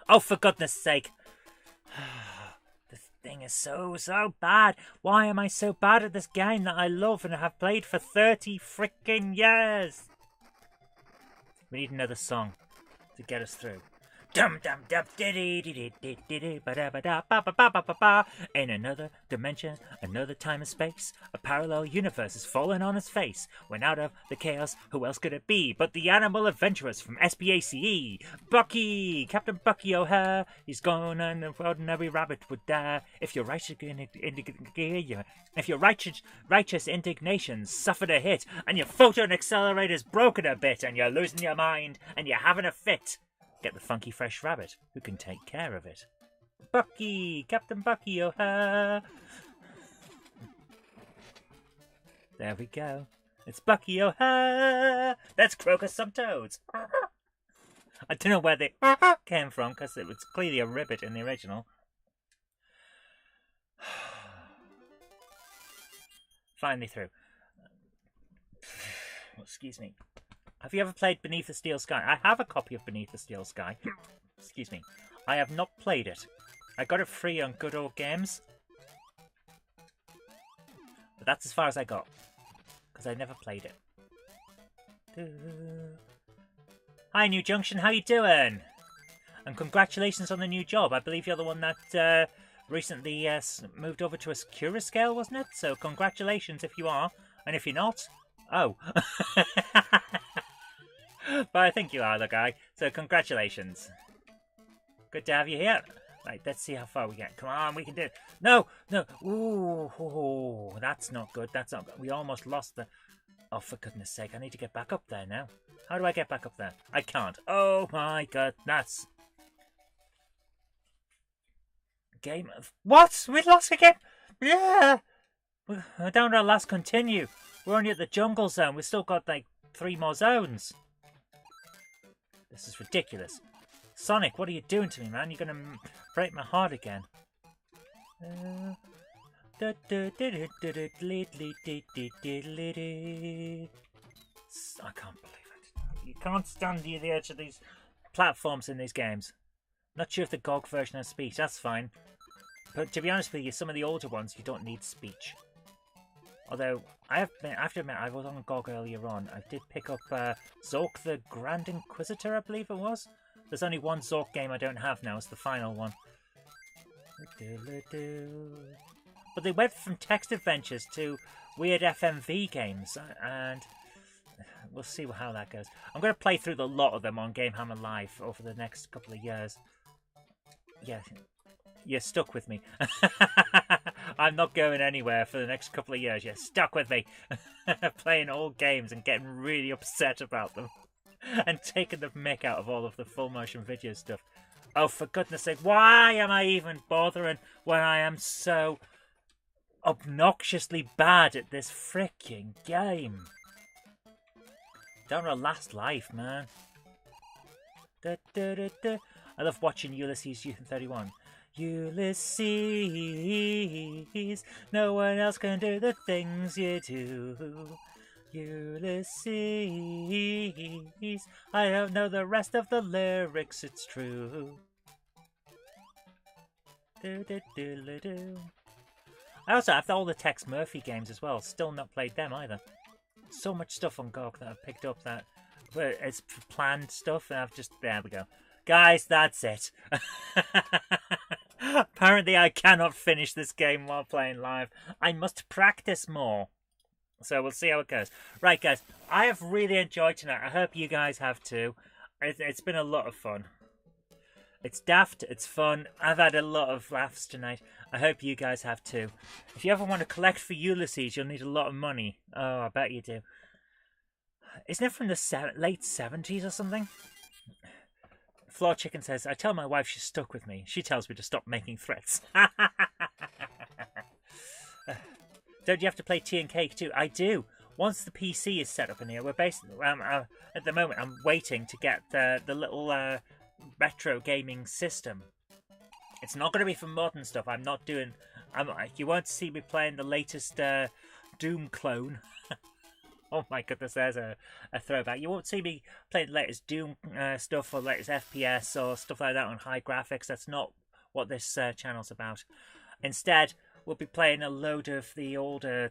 Oh, for goodness sake. This thing is so bad. Why am I so bad at this game that I love and have played for 30 freaking years? We need another song to get us through. Dum dum dum diddy diddy diddy ba da ba da ba ba ba ba ba ba. In another dimension, another time and space, a parallel universe has fallen on its face. When out of the chaos, who else could it be but the animal adventurers from SPACE? Bucky, Captain Bucky O'Hare. He's gone and the ordinary rabbit would die. If your righteous indignations suffered a hit, and your photon accelerator's broken a bit, and you're losing your mind, and you're having a fit, get the funky fresh rabbit who can take care of it. Bucky! Captain Bucky O'Hare! There we go. It's Bucky O'Hare! Let's croak us some toads! I don't know where they came from, because it was clearly a ribbit in the original. Finally through. Excuse me. Have you ever played Beneath the Steel Sky? I have a copy of Beneath the Steel Sky. Excuse me. I have not played it. I got it free on Good Old Games. But that's as far as I got. Because I never played it. Hi, New Junction. How you doing? And congratulations on the new job. I believe you're the one that recently moved over to a secure scale, wasn't it? So congratulations if you are. And if you're not, oh. But I think you are the guy, so congratulations. Good to have you here. Right, let's see how far we get. Come on, we can do it. No, no. Ooh, that's not good. That's not good. We almost lost the... Oh, for goodness sake, I need to get back up there now. How do I get back up there? I can't. Oh my goodness. Game of... What? We lost again? Yeah. We're down to our last continue. We're only at the jungle zone. We've still got like 3 more zones. This is ridiculous. Sonic, what are you doing to me, man? You're gonna break my heart again. I can't believe it. You can't stand the edge of these platforms in these games. Not sure if the GOG version has speech. That's fine. But to be honest with you, some of the older ones, you don't need speech. Although, I have to admit, I was on GOG earlier on. I did pick up Zork the Grand Inquisitor, I believe it was. There's only one Zork game I don't have now. It's the final one. But they went from text adventures to weird FMV games. And we'll see how that goes. I'm going to play through the lot of them on GameHammer Live over the next couple of years. Yeah, you're stuck with me. I'm not going anywhere for the next couple of years. You're stuck with me. Playing old games and getting really upset about them. And taking the mick out of all of the full motion video stuff. Oh, for goodness sake, why am I even bothering when I am so obnoxiously bad at this freaking game? Down to last life, man. I love watching Ulysses Youth 31. Ulysses, no one else can do the things you do. Ulysses, I don't know the rest of the lyrics, it's true. I also have all the Tex Murphy games as well. Still not played them either. So much stuff on GOG that I've picked up that it's planned stuff, and I've just... There we go. Guys, that's it. Apparently I cannot finish this game while playing live. I must practice more. So we'll see how it goes. Right, guys, I have really enjoyed tonight. I hope you guys have too. It's been a lot of fun. It's daft, it's fun. I've had a lot of laughs tonight. I hope you guys have too. If you ever want to collect for Ulysses, you'll need a lot of money. Oh, I bet you do. Isn't it from the late 70s or something? Floor Chicken says, I tell my wife she's stuck with me. She tells me to stop making threats. Don't you have to play Tea and Cake too? I do. Once the PC is set up in here, we're basically... at the moment, I'm waiting to get the little retro gaming system. It's not going to be for modern stuff. I'm not doing... you won't see me playing the latest Doom clone. Oh my goodness, there's a throwback. You won't see me playing the latest Doom stuff or latest FPS or stuff like that on high graphics. That's not what this channel's about. Instead, we'll be playing a load of the older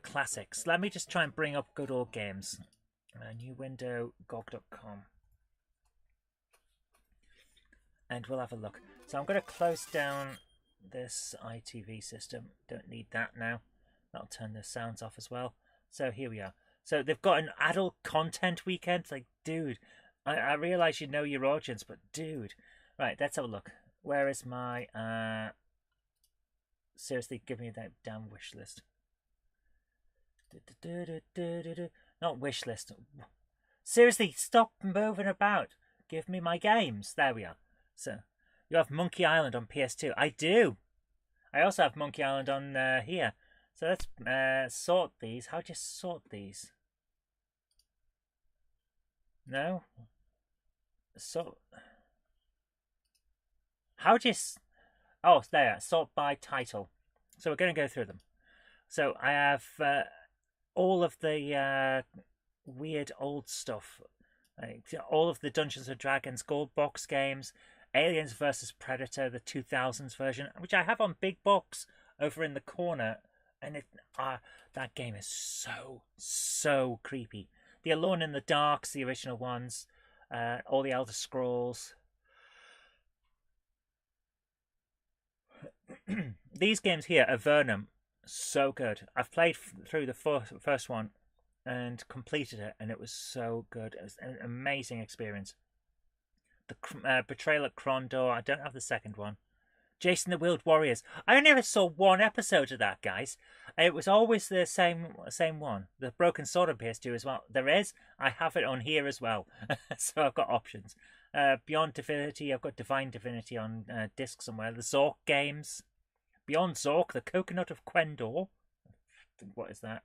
classics. Let me just try and bring up good old games. New window, GOG.com. And we'll have a look. So I'm going to close down this ITV system. Don't need that now. That'll turn the sounds off as well. So here we are. So they've got an adult content weekend. It's like, dude, I realise you know your audience, but dude. Right, let's have a look. Where is my... Seriously, give me that damn wish list. Not wish list. Seriously, stop moving about. Give me my games. There we are. So, you have Monkey Island on PS2. I do. I also have Monkey Island on here. So let's sort these. How do you sort these? No? So, how do you... Oh, there. Sort by title. So we're going to go through them. So I have all of the weird old stuff. Like, all of the Dungeons & Dragons Gold Box games. Aliens vs. Predator, the 2000s version. Which I have on Big Box over in the corner. And that game is so creepy. The Alone in the Darks, the original ones. All the Elder Scrolls. These games here are Vernum. So good. I've played through the first one and completed it, and it was so good. It was an amazing experience. The Betrayal at Krondor. I don't have the second one. Jason the Wheeled Warriors. I only ever saw one episode of that, guys. It was always the same one. The Broken Sword on PS2 as well. There is. I have it on here as well. So I've got options. Beyond Divinity. I've got Divine Divinity on disc somewhere. The Zork games. Beyond Zork. The Coconut of Quendor. What is that?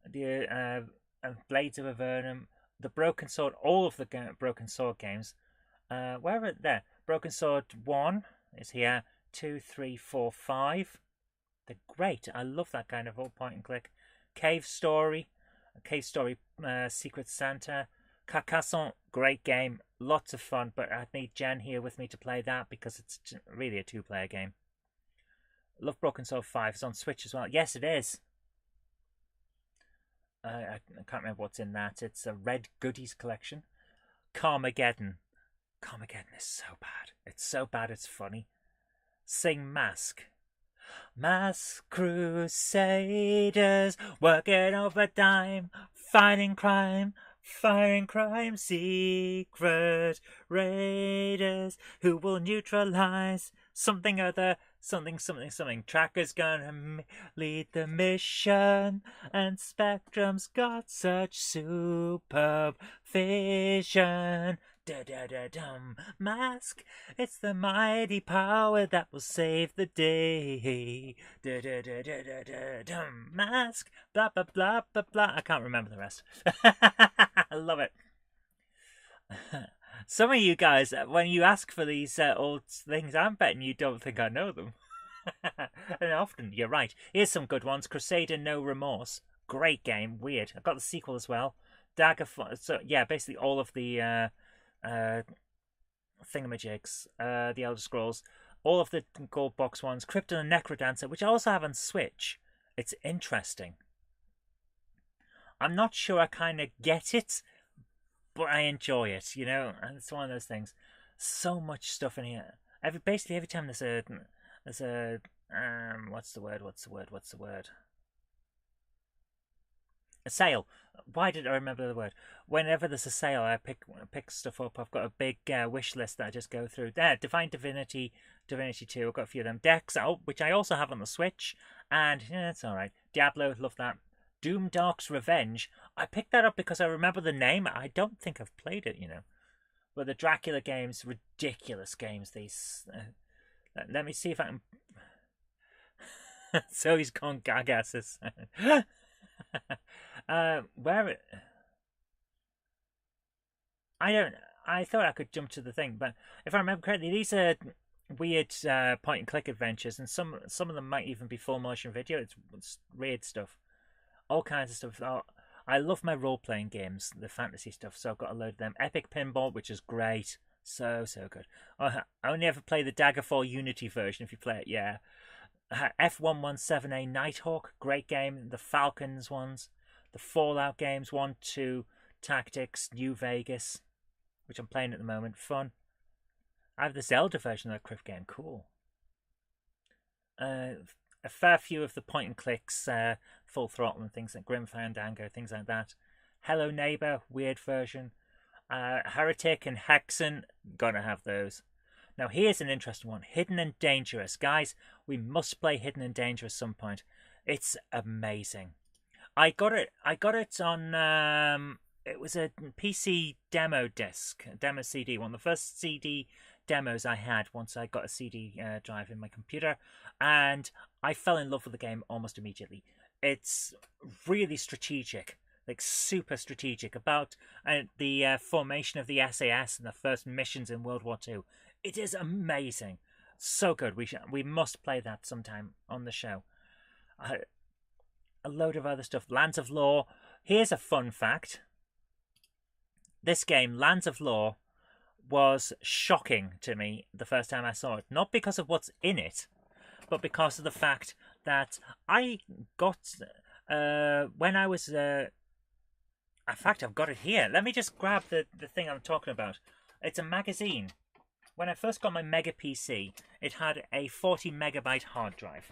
The Blades of Avernum. The Broken Sword. All of the Broken Sword games. Where are there? Broken Sword 1 is here. 2, 3, 4, 5. They're great. I love that kind of all point and click. Cave Story. Secret Santa. Carcassonne, great game. Lots of fun, but I need Jen here with me to play that because it's really a two-player game. Love Broken Sword 5. It's on Switch as well. Yes, it is. I can't remember what's in that. It's a Red Goodies collection. Carmageddon. Carmageddon is so bad. It's so bad it's funny. Sing Mask. Mask Crusaders, working overtime, fighting crime, secret raiders who will neutralize something other, something. Tracker's gonna lead the mission, and Spectrum's got such superb vision. Da-da-da-dum. Mask, it's the mighty power that will save the day. Da-da-da-da-da-dum. Mask, blah, blah, blah, blah, blah. I can't remember the rest. I love it. Some of you guys, when you ask for these old things, I'm betting you don't think I know them. And often, you're right. Here's some good ones. Crusader No Remorse. Great game. Weird. I've got the sequel as well. Daggerfall. So, yeah, basically all of the... thingamajigs, the Elder Scrolls. all of the gold box ones, Crypto and Necrodancer, which I also have on Switch. It's interesting. I'm not sure I kind of get it, but I enjoy it, you know? And it's one of those things. So much stuff in here. Basically every time there's a what's the word? A sale. Why did I remember the word? Whenever there's a sale, I pick stuff up. I've got a big wish list that I just go through. There, Divine Divinity 2. I've got a few of them. Decks, which I also have on the Switch, and yeah, it's all right. Diablo, love that. Doom Dark's Revenge. I picked that up because I remember the name. I don't think I've played it, you know. But the Dracula games, ridiculous games. These. Let me see if I can. So he's gone gaga. Where I thought I could jump to the thing, but if I remember correctly, these are weird point and click adventures, and some of them might even be full motion video. It's weird stuff, all kinds of stuff. Oh, I love my role playing games, the fantasy stuff, so I've got a load of them. Epic Pinball, which is great, so good. I only ever play the Daggerfall Unity version. If you play it, yeah. F117A Nighthawk, great game. The Falcons ones, the Fallout games, 1, 2, Tactics, New Vegas, which I'm playing at the moment, fun. I have the Zelda version of that Crypt game, cool. A fair few of the point and clicks, Full Throttle and things like Grim Fandango, things like that. Hello Neighbor, weird version. Heretic and Hexen, gotta have those. Now here's an interesting one, Hidden and Dangerous. Guys, we must play Hidden and Dangerous some point. It's amazing. I got it on it was a PC demo disc, demo CD, one of the first CD demos I had once I got a CD drive in my computer, and I fell in love with the game almost immediately. It's really strategic, like super strategic, about the formation of the SAS and the first missions in World War II. It is amazing, so good. We must play that sometime on the show. A load of other stuff. Lands of Lore. Here's a fun fact. This game, Lands of Lore, was shocking to me the first time I saw it. Not because of what's in it, but because of the fact that I got when I was. In fact, I've got it here. Let me just grab the thing I'm talking about. It's a magazine. When I first got my Mega PC, it had a 40 megabyte hard drive,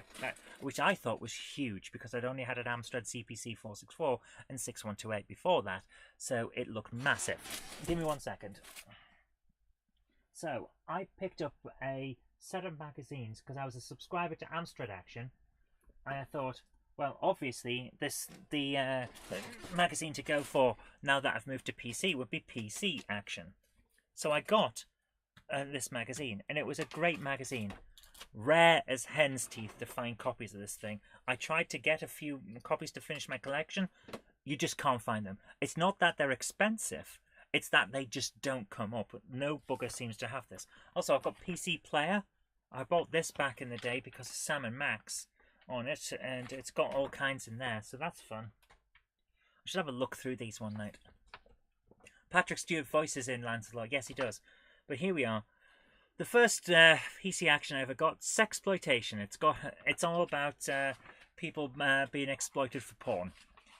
which I thought was huge because I'd only had an Amstrad CPC 464 and 6128 before that, so it looked massive. Give me 1 second. So I picked up a set of magazines because I was a subscriber to Amstrad Action, and I thought, well, obviously the magazine to go for now that I've moved to PC would be PC Action. So I got this magazine, and it was a great magazine. Rare as hen's teeth to find copies of this thing. I tried to get a few copies to finish my collection. You just can't find them. It's not that they're expensive, it's that they just don't come up. No bugger seems to have this. Also, I've got PC Player. I bought this back in the day because of Sam and Max on it, and it's got all kinds in there, so that's fun. I should have a look through these one night. Patrick Stewart voices in Lands of Lore. Yes, he does. But here we are. The first PC action I ever got, Sexploitation. It's all about people being exploited for porn.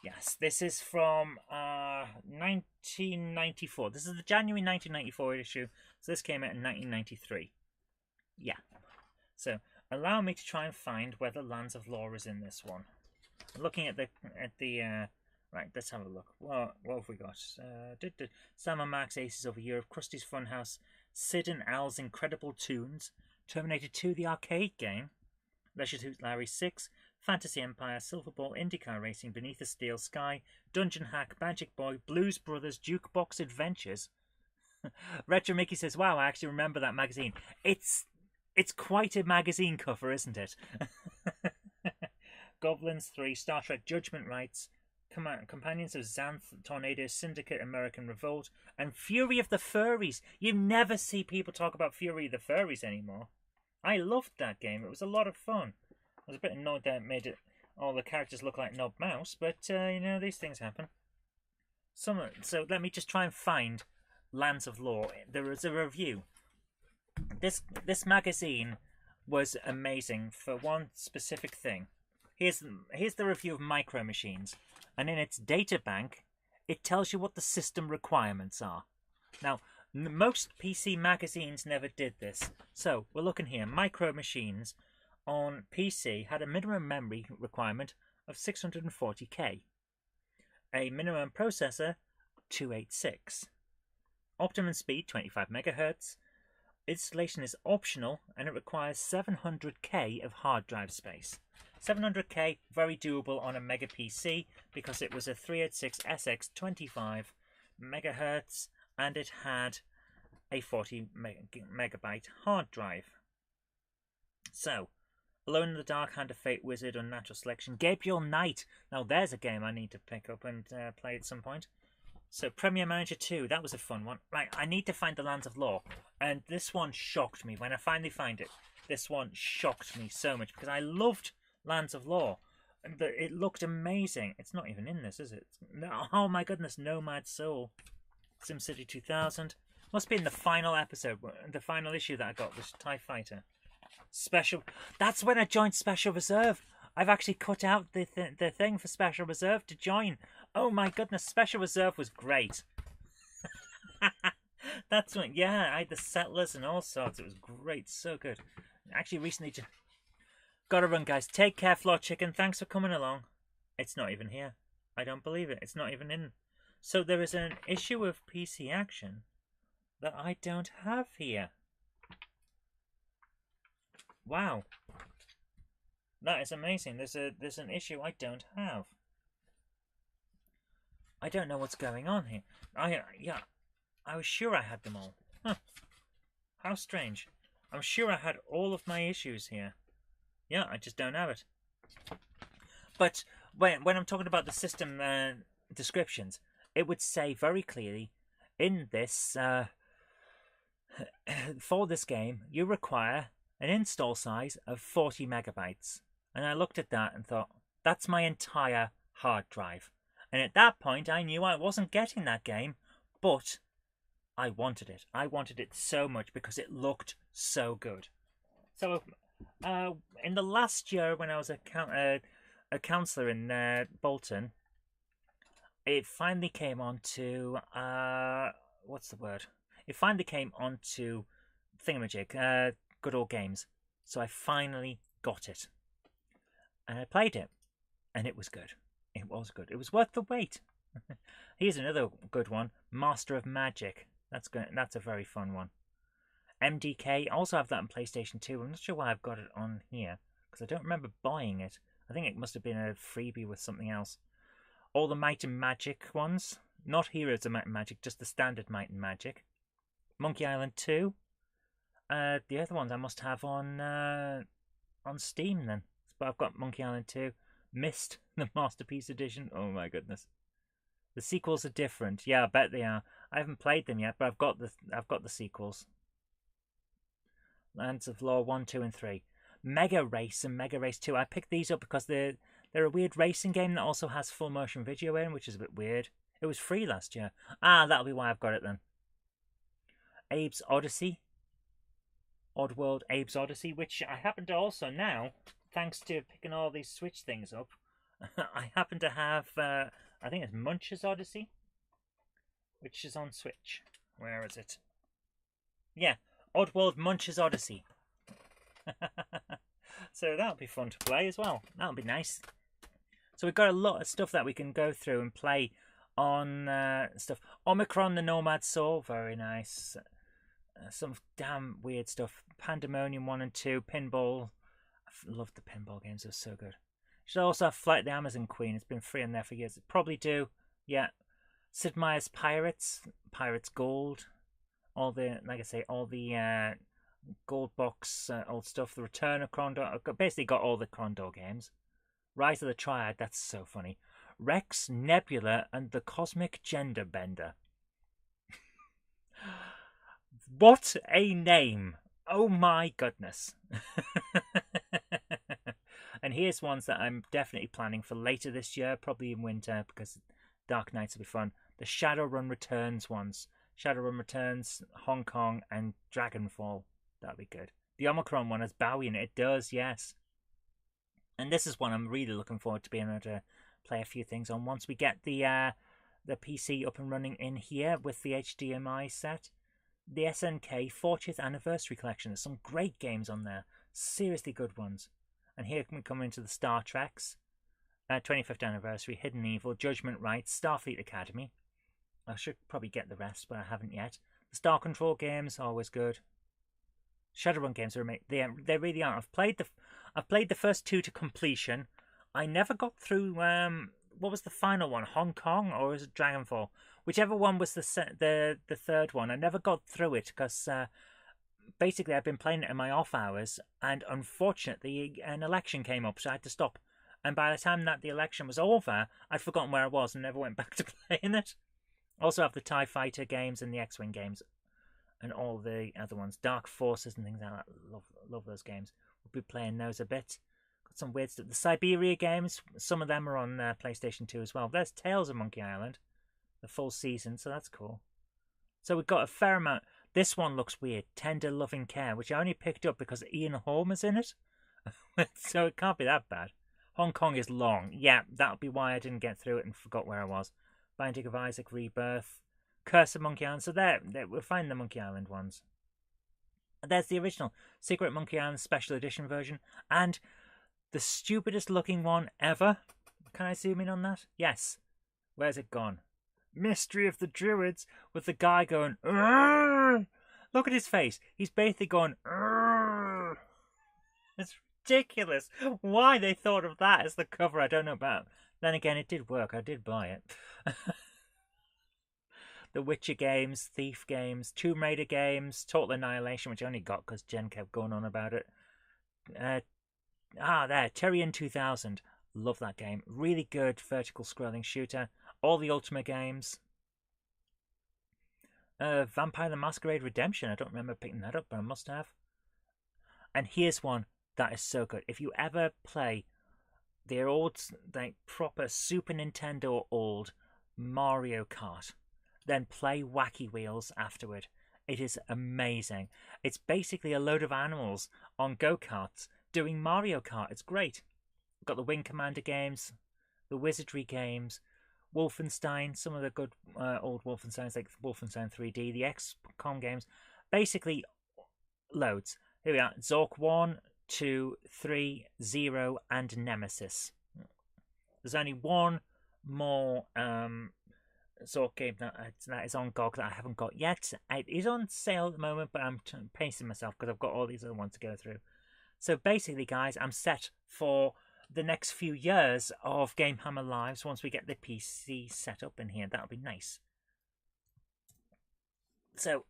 Yes, this is from 1994. This is the January 1994 issue. So this came out in 1993. Yeah. So allow me to try and find whether Lands of Lore is in this one. I'm looking at the right, let's have a look. What have we got? Sam and Max Aces Over Europe, Krusty's Funhouse, Sid and Al's Incredible Tunes, Terminator 2 the arcade game, Leisure Suit Larry 6, Fantasy Empire, Silver Ball, IndyCar Racing, Beneath a Steel Sky, Dungeon Hack, Magic Boy, Blues Brothers, Jukebox Adventures. Retro Mickey says, wow, I actually remember that magazine. It's quite a magazine cover, isn't it? Goblins 3, Star Trek Judgment Rights, Companions of Xanth, Tornado, Syndicate, American Revolt, and Fury of the Furries. You never see people talk about Fury of the Furries anymore. I loved that game. It was a lot of fun. I was a bit annoyed that it made all the characters look like Knob Mouse, but you know, these things happen. So let me just try and find Lands of Lore. There is a review. This magazine was amazing for one specific thing. Here's the review of Micro Machines, and in its data bank, it tells you what the system requirements are. Now, most PC magazines never did this, so we're looking here. Micro Machines on PC had a minimum memory requirement of 640K, a minimum processor 286, optimum speed 25 MHz. Installation is optional and it requires 700K of hard drive space. 700K, very doable on a Mega PC because it was a 386SX 25 MHz and it had a 40 megabyte hard drive. So, Alone in the Dark, Hand of Fate, Wizard, Unnatural Selection, Gabriel Knight. Now there's a game I need to pick up and play at some point. So, Premier Manager 2, that was a fun one. Right, I need to find the Lands of Law. And this one shocked me. When I finally find it, this one shocked me so much. Because I loved Lands of Law. And it looked amazing. It's not even in this, is it? No, oh my goodness, Nomad Soul. SimCity 2000. Must be in the final episode, the final issue that I got, was TIE Fighter. Special. That's when I joined Special Reserve. I've actually cut out the thing for Special Reserve to join. Oh my goodness, Special Reserve was great. That's when, yeah, I had the Settlers and all sorts. It was great, so good. Actually, recently, gotta run, guys. Take care, Floor Chicken. Thanks for coming along. It's not even here. I don't believe it. It's not even in. So there is an issue of PC Action that I don't have here. Wow. That is amazing. There's an issue I don't have. I don't know what's going on here. I was sure I had them all. Huh. How strange. I'm sure I had all of my issues here. Yeah, I just don't have it. But when I'm talking about the system descriptions, it would say very clearly in this, for this game, you require an install size of 40 megabytes. And I looked at that and thought, that's my entire hard drive. And at that point, I knew I wasn't getting that game, but I wanted it. I wanted it so much because it looked so good. So, in the last year when I was a counsellor in Bolton, it finally came on to, what's the word? It finally came on to Thingamajig, Good Old Games. So I finally got it. And I played it. And it was good. It was good. It was worth the wait. Here's another good one. Master of Magic. That's good. That's a very fun one. MDK. I also have that on PlayStation 2. I'm not sure why I've got it on here. Because I don't remember buying it. I think it must have been a freebie with something else. All the Might and Magic ones. Not Heroes of Might and Magic. Just the standard Might and Magic. Monkey Island 2. The other ones I must have on Steam then. But I've got Monkey Island 2. Myst, the Masterpiece Edition. Oh my goodness. The sequels are different. Yeah, I bet they are. I haven't played them yet, but I've got the sequels. Lands of Law 1, 2, and 3. Mega Race and Mega Race 2. I picked these up because they're a weird racing game that also has full motion video in, which is a bit weird. It was free last year. Ah, that'll be why I've got it then. Abe's Odyssey. Oddworld Abe's Odyssey, which I happen to also now, thanks to picking all these Switch things up, I happen to have, I think it's Munch's Odyssey, which is on Switch. Where is it? Yeah, Oddworld Munch's Odyssey. So that'll be fun to play as well. That'll be nice. So we've got a lot of stuff that we can go through and play on stuff. Omicron the Nomad Soul, very nice. Some damn weird stuff. Pandemonium 1 and 2, Pinball. I loved the pinball games, they were so good. Should also have Flight of the Amazon Queen. It's been free on there for years. It probably do. Yeah. Sid Meier's Pirates, Pirates Gold. All the, like I say, all the gold box old stuff. The Return of Krondor. I've basically got all the Krondor games. Rise of the Triad, that's so funny. Rex, Nebula, and the Cosmic Gender Bender. What a name! Oh my goodness. And here's ones that I'm definitely planning for later this year, probably in winter, because Dark Knights will be fun. The Shadowrun Returns ones. Shadowrun Returns, Hong Kong, and Dragonfall. That'll be good. The Omicron one has Bowie in it. It does, yes. And this is one I'm really looking forward to being able to play a few things on once we get the PC up and running in here with the HDMI set. The SNK 40th Anniversary Collection. There's some great games on there. Seriously good ones. And here we come into the Star Treks. 25th Anniversary, Hidden Evil, Judgment Rights, Starfleet Academy. I should probably get the rest, but I haven't yet. The Star Control games, always good. Shadowrun games are amazing. They really are. I've played the first two to completion. I never got through what was the final one? Hong Kong or was it Dragonfall? Whichever one was the third one. I never got through it because basically I've been playing it in my off hours, and unfortunately an election came up, so I had to stop. And by the time that the election was over, I'd forgotten where I was and never went back to playing it. Also have the TIE Fighter games and the X-Wing games and all the other ones. Dark Forces and things like that. Love those games. We'll be playing those a bit. Got some weird stuff. The Siberia games, some of them are on PlayStation 2 as well. There's Tales of Monkey Island, the full season, so that's cool. So we've got a fair amount. This one looks weird. Tender Loving Care, which I only picked up because Ian Holm is in it. So it can't be that bad. Hong Kong is long. Yeah, that'll be why I didn't get through it and forgot where I was. Binding of Isaac Rebirth. Curse of Monkey Island. So there we'll find the Monkey Island ones. And there's the original Secret Monkey Island Special Edition version. And the stupidest looking one ever. Can I zoom in on that? Yes. Where's it gone? Mystery of the Druids, with the guy going, "Arr!" Look at his face. He's basically going, "Arr!" It's ridiculous. Why they thought of that as the cover, I don't know about. Then again, it did work. I did buy it. The Witcher games, Thief games, Tomb Raider games, Total Annihilation, which I only got because Jen kept going on about it. There, Terrian 2000. Love that game. Really good vertical scrolling shooter. All the Ultima games. Vampire the Masquerade Redemption. I don't remember picking that up, but I must have. And here's one that is so good. If you ever play the old, like proper Super Nintendo old Mario Kart, then play Wacky Wheels afterward. It is amazing. It's basically a load of animals on go-karts doing Mario Kart. It's great. Got the Wing Commander games, the Wizardry games, Wolfenstein, some of the good old Wolfensteins like Wolfenstein 3D, the XCOM games. Basically, loads. Here we are. Zork 1, 2, 3, 0, and Nemesis. There's only one more Zork game that is on GOG that I haven't got yet. It is on sale at the moment, but I'm pacing myself because I've got all these other ones to go through. So basically, guys, I'm set for the next few years of GameHammer Lives once we get the PC set up in here. That'll be nice. So,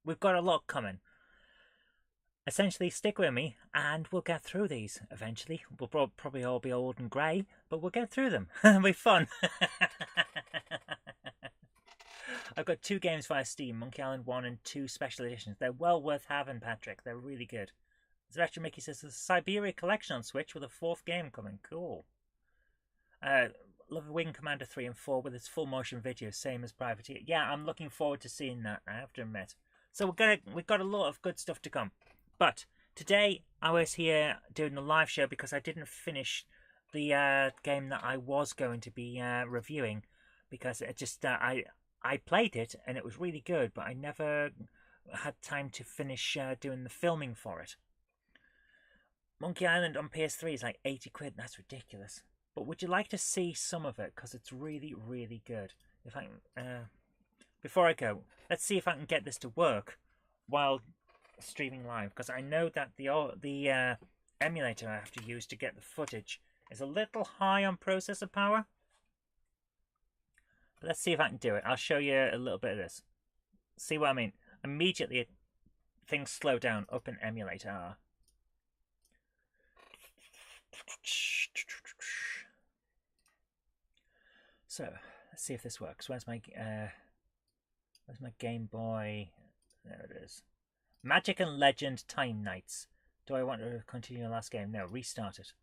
we've got a lot coming. Essentially, stick with me and we'll get through these eventually. We'll probably all be old and grey, but we'll get through them. It'll be fun. I've got 2 games via Steam, Monkey Island 1 and 2 special editions. They're well worth having, Patrick. They're really good. Retro Mickey says there's a Siberia collection on Switch with a 4th game coming. Cool. Love Wing Commander 3 and 4 with its full motion video, same as Privateer. Yeah, I'm looking forward to seeing that, I have to admit. So we've got a lot of good stuff to come. But today I was here doing a live show because I didn't finish the game that I was going to be reviewing, because it just I played it and it was really good, but I never had time to finish doing the filming for it. Monkey Island on PS3 is like 80 quid. That's ridiculous. But would you like to see some of it? Because it's really, really good. If I can, before I go, let's see if I can get this to work while streaming live. Because I know that the emulator I have to use to get the footage is a little high on processor power. But let's see if I can do it. I'll show you a little bit of this. See what I mean? Immediately things slow down up in emulator. So let's see if this works. Where's my Game Boy? There it is. Magic and Legend Time Nights. Do I want to continue the last game? No, restart it.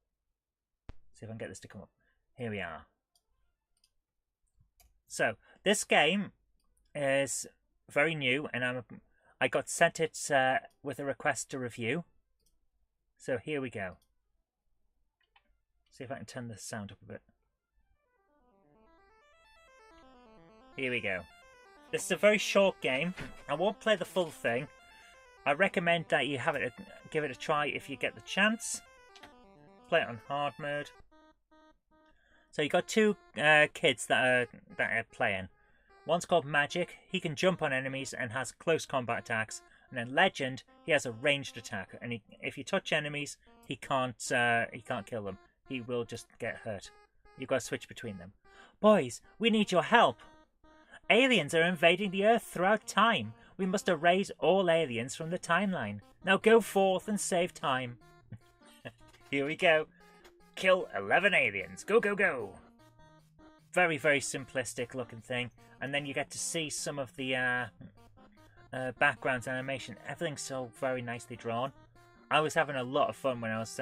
See if I can get this to come up. Here we are. So this game is very new, and I got sent it with a request to review. So here we go. See if I can turn the sound up a bit. Here we go. This is a very short game. I won't play the full thing. I recommend that you give it a try if you get the chance. Play it on hard mode. So you got two kids that are playing. One's called Magic. He can jump on enemies and has close combat attacks. And then Legend, he has a ranged attack. And if you touch enemies, he can't kill them. He will just get hurt. You've got to switch between them. Boys, we need your help. Aliens are invading the Earth throughout time. We must erase all aliens from the timeline. Now go forth and save time. Here we go. Kill 11 aliens. Go, go, go. Very, very simplistic looking thing. And then you get to see some of the backgrounds, animation. Everything's so very nicely drawn. I was having a lot of fun when I was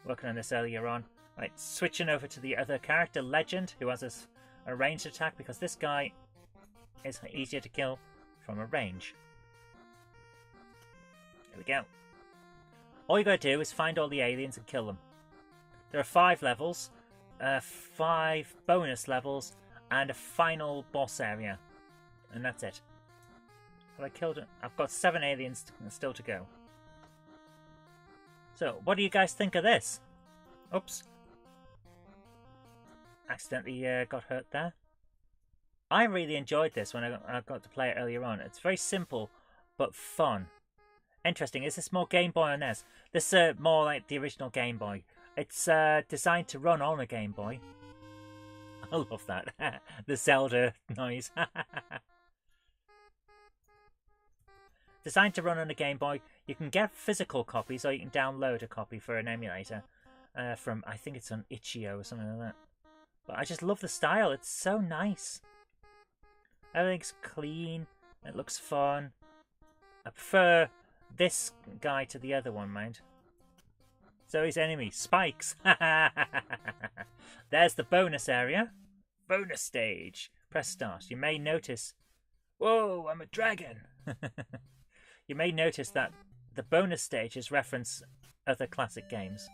working on this earlier on. Right, switching over to the other character, Legend, who has a ranged attack, because this guy is easier to kill from a range. There we go. All you gotta do is find all the aliens and kill them. There are 5 levels, 5 bonus levels, and a final boss area. And that's it. Have I killed it? I've got 7 aliens still to go. So, what do you guys think of this? Oops. Accidentally got hurt there. I really enjoyed this when I got to play it earlier on. It's very simple, but fun. Interesting. Is this more Game Boy or NES? This is more like the original Game Boy. It's designed to run on a Game Boy. I love that. The Zelda noise. Designed to run on a Game Boy. You can get physical copies, or you can download a copy for an emulator from, I think it's on Itch.io or something like that. But I just love the style. It's so nice. Everything's clean. It looks fun. I prefer this guy to the other one, mind. So his enemy, Spikes. There's the bonus area. Bonus stage. Press start. You may notice... Whoa, I'm a dragon. You may notice that the bonus stages reference other classic games.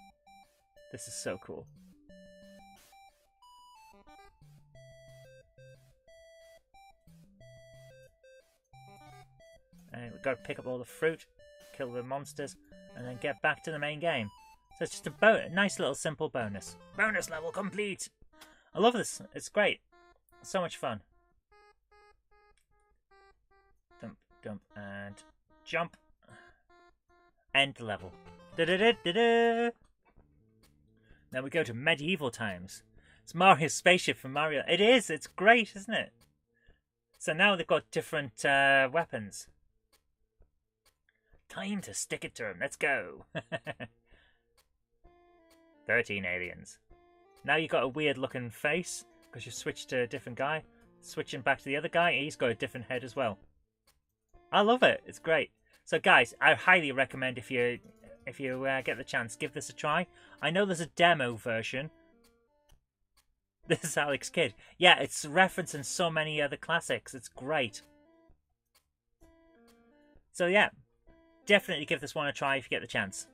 This is so cool. And we've got to pick up all the fruit, kill the monsters, and then get back to the main game. So it's just a nice little simple bonus. Bonus level complete! I love this. It's great. So much fun. Dump, dump, and jump. End level. Da-da-da-da-da! Now we go to medieval times. It's Mario's spaceship from Mario. It is! It's great, isn't it? So now they've got different weapons. Time to stick it to him. Let's go. 13 aliens. Now you've got a weird looking face because you switched to a different guy. Switching back to the other guy, he's got a different head as well. I love it. It's great. So guys, I highly recommend if you get the chance, give this a try. I know there's a demo version. This is Alex Kidd. Yeah, it's referencing so many other classics. It's great. So yeah, definitely give this one a try if you get the chance.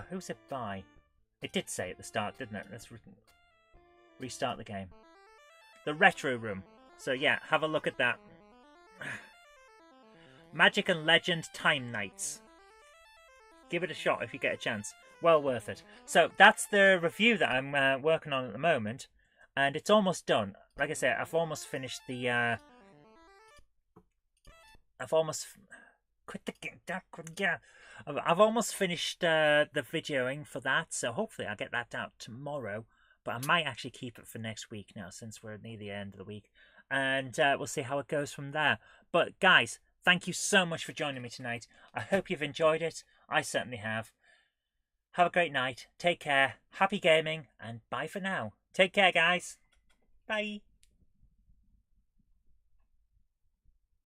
Who's it by? It did say at the start, didn't it? Let's restart the game. The Retro Room. So yeah, have a look at that. Magic and Legend Time Nights. Give it a shot if you get a chance. Well worth it. So that's the review that I'm working on at the moment, and it's almost done. Like I said, I've almost finished the. I've almost finished the videoing for that, so hopefully I'll get that out tomorrow. But I might actually keep it for next week now, since we're near the end of the week, and we'll see how it goes from there. But guys, thank you so much for joining me tonight. I hope you've enjoyed it. I certainly have. Have a great night. Take care. Happy gaming. And bye for now. Take care, guys. Bye.